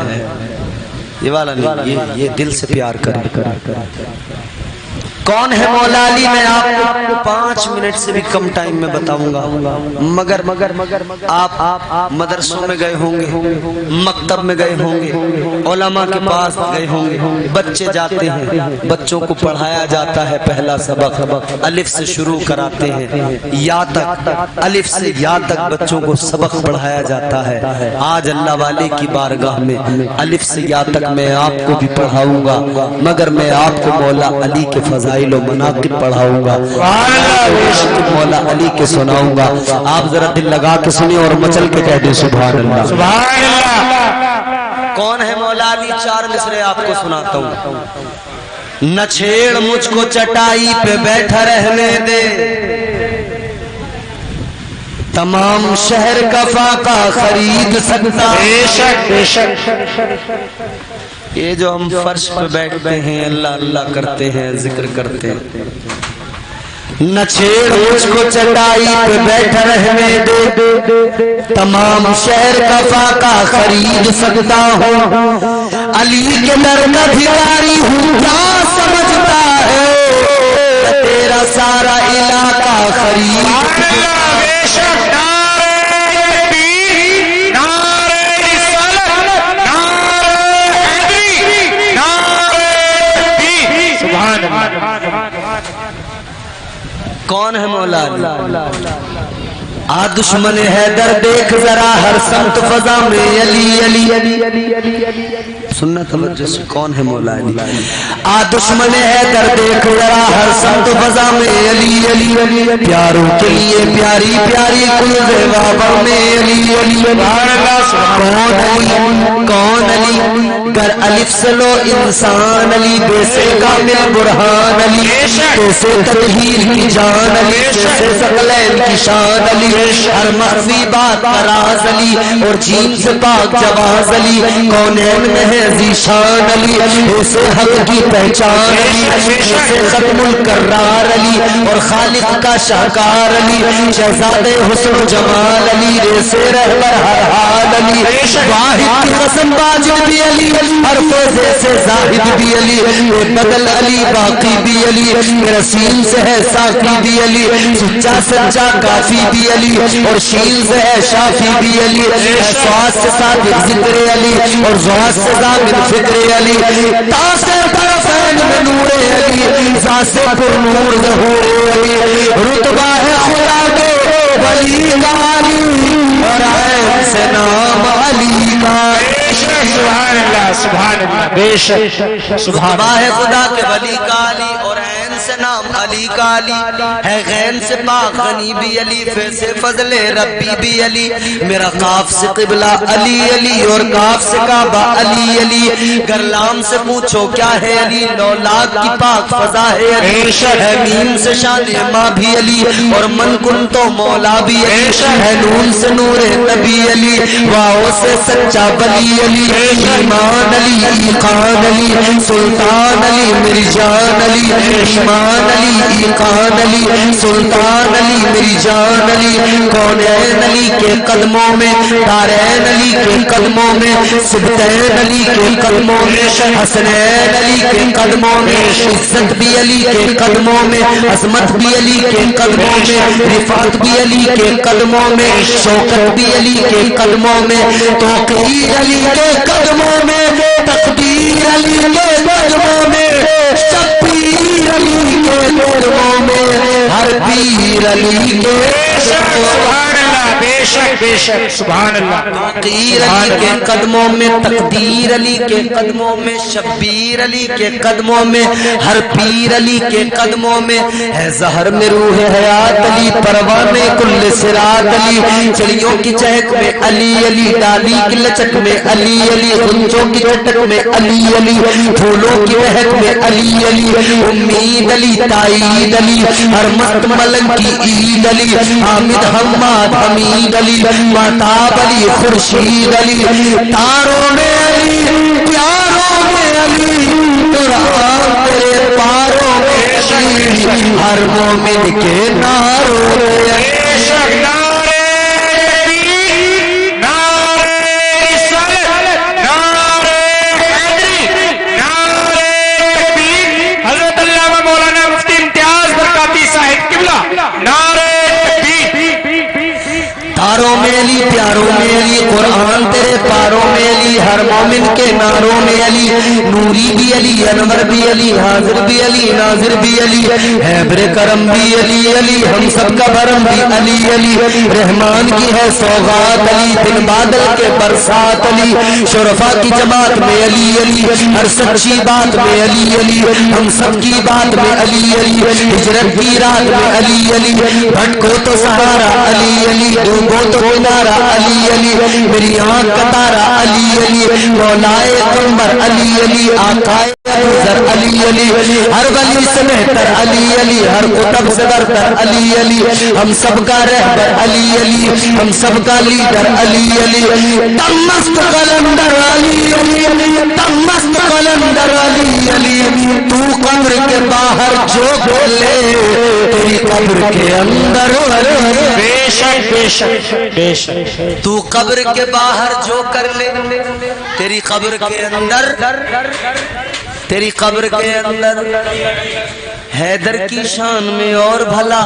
ये वाला नहीं, ये दिल से प्यार कर। कौन है मौला अली? मैं आपको 5 मिनट से भी कम टाइम में बताऊंगा, मगर आप मदरसों में गए होंगे, मकतब में गए होंगे, उलमा के पास गए होंगे, बच्चे जाते हैं, बच्चों को पढ़ाया जाता है पहला सबक, अलिफ से शुरू कराते हैं या तक, अलिफ से या तक बच्चों को सबक पढ़ाया जाता है। आज अल्लाह वाले की बारगाह में अलिफ से या तक मैं आपको भी पढ़ाऊंगा, मगर मैं आपको मौला अली के फज़ाइल मनाक़िब पढ़ाऊंगा, मौला अली के सुनाऊंगा। आप जरा दिल लगा के सुनिए और मचल के कह दे सुभान अल्लाह। सुभान अल्लाह। कौन है मौला अली? 4 मिसरे आपको सुनाता हूँ। न छेड़ मुझको चटाई पे बैठा रहने दे, तमाम शहर का फाका खरीद सकता। बेशक बेशक। ये जो हम फर्श पे बैठते हैं, अल्लाह अल्लाह करते हैं, जिक्र करते हैं, न छेड़ मुझको चटाई पे बैठा रहने दे, तमाम शहर का फाका खरीद सकता हूँ। अली के दर का भिखारी हूँ, क्या समझता है तेरा सारा इलाका खरीद। कौन है मौला अली? आ दुश्मन हैदर देख जरा हर संत फजा में अली अली। सुनना तवज्जो से, कौन है मौला अली? आ दुश्मन हैदर देख जरा हर संत फजा में अली अली। प्यारों के लिए प्यारी प्यारी कुल बाबा में अली अली। कौन अली? कौन अली? कर अलिफ से लो इंसान अली, बेसे कामिल बुरहान अली, बेसे तत्हीर की जान अली, बेसे सकलैन की शान अली, हर मख्फी बात का राज अली और जीन से पाक जवाज अली कौनैन में है जीशान अली ऐसे हक की पहचान अली ऐसे खत्मुल कर्रार अली और खालिक का शाहकार अली शहजादे हुस्न जमाल अली रेसे रहबर हर हाल अली वाहिद की कसम वाजिद भी अली हर फौजे से जाहिद भी अली बदल अली बाकी भी अली रसील से है साकी भी अली सच्चा सच्चा काफी भी अली और शील से है शाफी भी अली स्वास से साबित जिक्र अली और ज़वास से जाबित फिक्र अली तासे तरफैन में नूरे अली जासे पर नूर ज़हूर अली रुतबा है खुदा के वली का अली और आए से नाम अली का सुभान अल्लाह सुभान अल्लाह बेशक सुभान है खुदा के वली का अली और ऐन से नाम अली का अली है गैन से पाक गनी भी अली फे से फजले रब्बी भी अली मेरा काफ से क़िबला अली अली और काफ से काबा अली अली गरलाम से पूछो क्या है अली 9 लाख की पाक फजा है अली है मीम से शान माँ भी अली और मन कुन तो मौला भी अली है नून से नूर नबी अली वाओ से सच्चा बली अली ईमान अली ईकान अली सुल्तान अली मिर्जान अली ईमान अली ईकान अली सुल्तान अली मिर्जान अली कौनैन अली के कदमों में दारैन अली के कदमों में सिबतैन अली के कदमों में हसनैन अली के कदमों में इज्जत भी अली के कदमों में अजमत भी अली के कदमों में रिफात भी अली के कदमों में शौकत भी अली के कदमों में तौक़ीर अली के कदमों में तकदीर अली के कदमों में शब्बीर अली के कदमों में हर पीर अली के सुभान अल्लाह बेशक बेशक सुभान अल्लाह तकदीर अली के कदमों में तकदीर अली के कदमों में शब्बीर अली के कदमों में हर पीर अली के कदमों में है जहर में रूह हयात अली परवाने कुल्ल सिरात अली चलियों की चहक में अली अली डाली की लचक में अली अली गुंजों की चटक में अली अली फूलों की महक में अली अली उम्मीद अली ताईद अली हर मस्त मलंग की ईद अली हामिद हम्माद हमीद अली माताब अली खुर्शीद अली तारों में अली प्यारों में अली कुरान तेरे पारों में अली हर मोमिन के नारों में अली तारों में अली प्यारों में अली कुरान तेरे पारों में अली हर मोमिन के नारों में अली नूरी भी अली अनवर भी अली हाजिर भी अली नाजिर भी अली हैबर करम भी अली अली हम सबका भरम भी अली अली रहमान की है सौगात अली दिन बादल के बरसात अली शुरफा की जमात में अली अली हर सच्ची बात में अली अली हम सबकी बात में अली अली हिजरत की रात में अली अली भटको तो सहारा अली अली डूबो तो किनारा अली अली मेरी आँख का तारा अली अली मौलाए कमर अली अली आकाए गुजर अली अली हर वली से बेहतर अली अली हर कुतब से बरतर अली अली हम सबका रहबर अली अली हम सबका लीडर अली अली तम मस्त कलंदर अली अली तम मस्त कलंदर अली अली तू कब्र के बाहर जो बोले तेरी कब्र के अंदर बेशक बेशक बेशक तू कब्र के बाहर जो कर ले तेरी कब्र के अंदर तेरी कब्र के अंदर हैदर की शान में और भला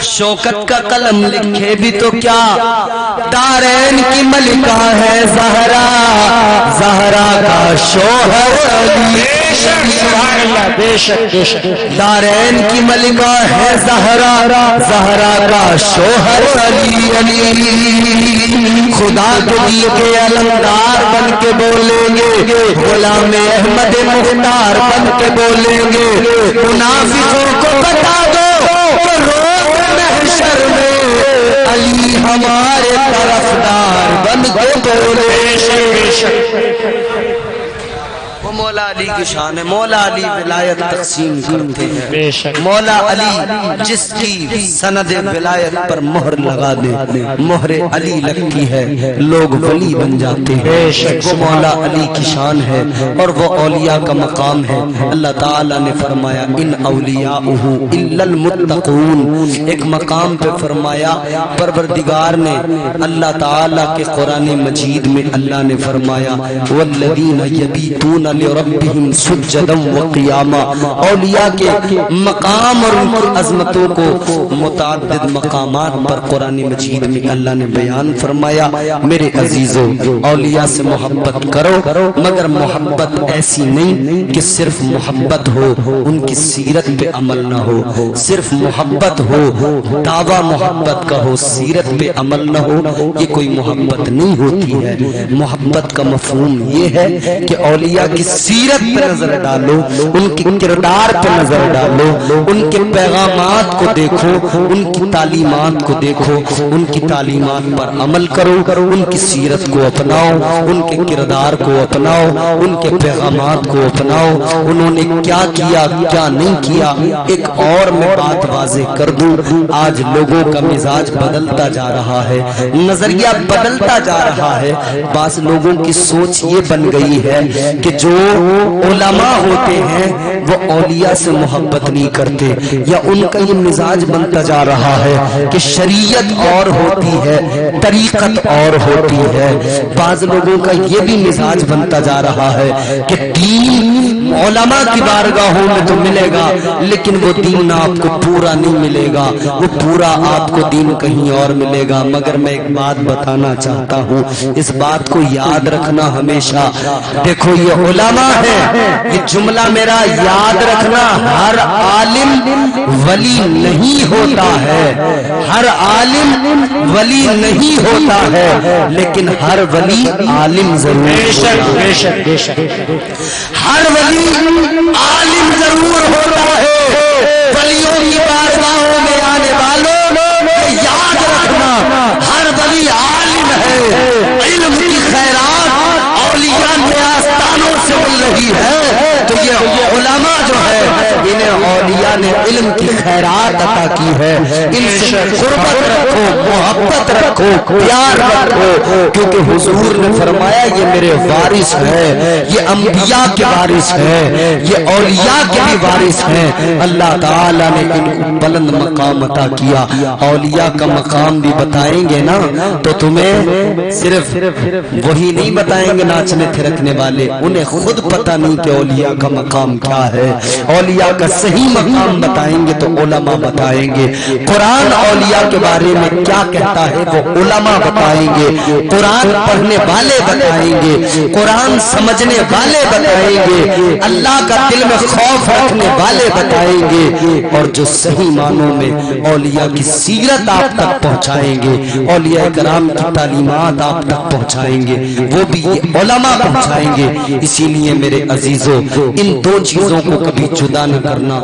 शौकत का कलम लिखे भी तो क्या दारैन की मलिका है जहरा जहरा का शोहर अली बेशक बेशक दारैन की मलिका है जहरा जहरा का शोहर अली अली खुदा के दिए के अलंकार बन के बोलेंगे गुलाम अहमद मुख्तार बन के बोलेंगे मुनाफिकों को बता दो कि रोज़ महशर में अली हमारे तरफदार बन के बोले वो मौला अली की शान है। मौला अली विलायत तकसीम करते हैं। बेशक मौला अली जिसकी सनद विलायत पर मोहर लगा दे, मोहरे अली लगती है, लोग वली बन जाते हैं। वो मौला अली की शान है और वो औलिया का मकाम है। अल्लाह ताला ने फरमाया इन औलियाउहु इल्लल मुत्तकून। एक मकाम पे फरमाया परवरदिगार ने, अल्लाह ताला के कुरान मजीद में अल्लाह ने फरमाया वल्लज़ीना यबीतूना लिरब्बिहिम सुज्जदन व क़ियामा। औलिया के मकाम और उनकी अज़मतों को मुतअद्दिद मकामात पर कुरान मजीद में अल्लाह ने बयान फरमाया। मेरे अजीजों, औलिया से मोहब्बत करो, मगर मोहब्बत ऐसी नहीं कि सिर्फ मोहब्बत हो, उनकी सीरत पे अमल न हो। सिर्फ मोहब्बत हो, दावा मोहब्बत का हो, सीरत पे अमल न हो, ये कोई मोहब्बत नहीं होती है। मोहब्बत का मफहूम ये है कि औलिया की सीरत पे नजर डालो, उनके किरदार पे नजर डालो, उनके पैगामात को देखो, उनकी तालीमात को देखो, उनकी तालीमात पर अमल करो, उनकी सीरत को अपनाओ, उनके किरदार को अपनाओ, उनके पैगामात को अपनाओ। उन्होंने क्या किया क्या नहीं किया। एक और मैं बात वाज़ेह कर दूं, आज लोगों का मिजाज बदलता जा रहा है, नजरिया बदलता जा रहा है। बास लोगों की सोच ये बन गई है कि जो उलमा होते हैं वो औलिया से मोहब्बत नहीं करते, या उनका ये मिजाज बनता जा रहा है कि शरीयत और होती है, तरीकत और होती है। बाज लोगों का ये भी मिजाज बनता जा रहा है कि दीन उलमा की बारगाहों में तो मिलेगा, लेकिन वो दीन आपको पूरा नहीं मिलेगा, वो पूरा आपको दीन कहीं और मिलेगा। मगर मैं एक बात बताना चाहता हूँ, इस बात को याद रखना हमेशा। देखो ये उलमा है, ये जुमला मेरा याद रखना, हर आलिम वली नहीं होता है, हर आलिम वली नहीं होता है, लेकिन हर वली आलिम जरूर। बेशक बेशक बेशक हर वली आलिम जरूर होता है। वलियों की बारगाहों में आने वालों याद रखना, हर वली आलिम है। इल्म की खैरात औलिया के आस्थानों से मिल रही है, तो ये उलमा जो है इन्हें औलिया ने इल्म की खैरात अता की है। इनसे कुर्बत रखो, मोहब्बत रखो, प्यार रखो, क्योंकि हुजूर ने फरमाया ये मेरे वारिस है, ये अंबिया के वारिस है, ये औलिया के भी वारिस हैं। अल्लाह ताला ने इनको बुलंद मकाम अता किया। औलिया का मकाम भी बताएंगे ना तो तुम्हें सिर्फ वही नहीं बताएंगे नाचने थिरकने वाले, उन्हें खुद पता नहीं कि औलिया का मकाम क्या है। औलिया का सही मकाम बताएंगे तो उलमा बताएंगे। कुरान औलिया के बारे में क्या कहता है वो उलमा बताएंगे, कुरान पढ़ने वाले बताएंगे, कुरान समझने वाले बताएंगे, अल्लाह का दिल में खौफ रखने वाले बताएंगे, और जो सही मानों में औलिया की सीरत आप तक पहुंचाएंगे, औलिया कराम की तालीमात आप तक पहुंचाएंगे, वो भी ये उलमा पहुंचाएंगे। इसीलिए मेरे अजीजों, इन दो चीजों को कभी जुदा न करना,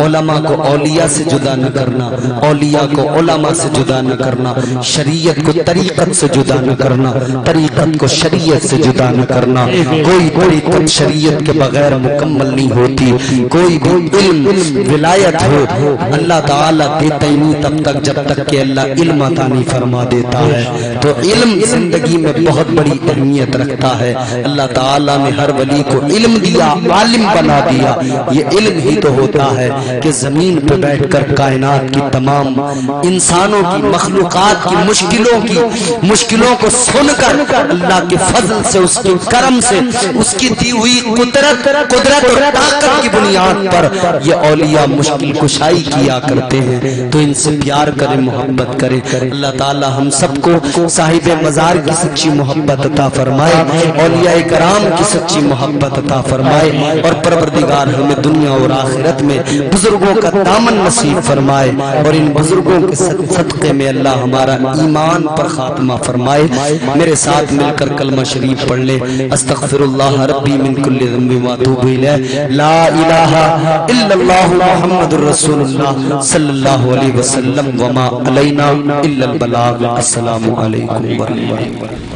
उलमा को औलिया से जुदा न करना, औलिया को उलमा से जुदा न करना, शरीयत को तरीकत से जुदा न करना, तरीकत को शरीयत से जुदा न करना। कोई तरीकत शरीयत के बगैर मुकम्मल नहीं होती। कोई भी इल्म विलायत हो अल्लाह ताला देता ही नहीं तब तक जब तक कि अल्लाह इल्म अता नहीं फरमा देता है। तो इल्म जिंदगी में बहुत बड़ी अहमियत रखता है। अल्लाह ताला ने हर वली को इल्म दिया, आलिम बना दिया। ये इल्म ही तो होता है कि जमीन पर बैठकर कायनात की तमाम इंसानों की, मखलूकात की मुश्किलों को सुनकर अल्लाह के फजल से, उसके करम से, उसकी दी हुई कुदरत और ताकत की बुनियाद पर ये औलिया मुश्किल कुशाई किया करते हैं। तो इनसे प्यार करें, मोहब्बत करें। अल्लाह ताला हम सबको साहिब मजार की सच्ची मोहब्बत अता फरमाए, औलिया कराम की सच्ची मोहब्बत अता फरमाए, और परवरदिगार हमें दुनिया और आखिरत में बुजुर्गों का दामन नसीब फरमाए, और इन बुजुर्गों के सदक़े में अल्लाह हमारा ईमान पर खात्मा फरमाए। मेरे साथ मिलकर कलमा शरीफ पढ़ ले, अस्तगफिरुल्लाह रब्बी मिन कुल्लि ज़ंबि व अतूबु इलैह, ला इलाहा इल्लल्लाहु मुहम्मदुर रसूलुल्लाह सल्लल्लाहु अलैहि वसल्लम, व मा अलैना इल्लल बलाग। अस्सलामु अलैकुम व रहमतुल्लाह।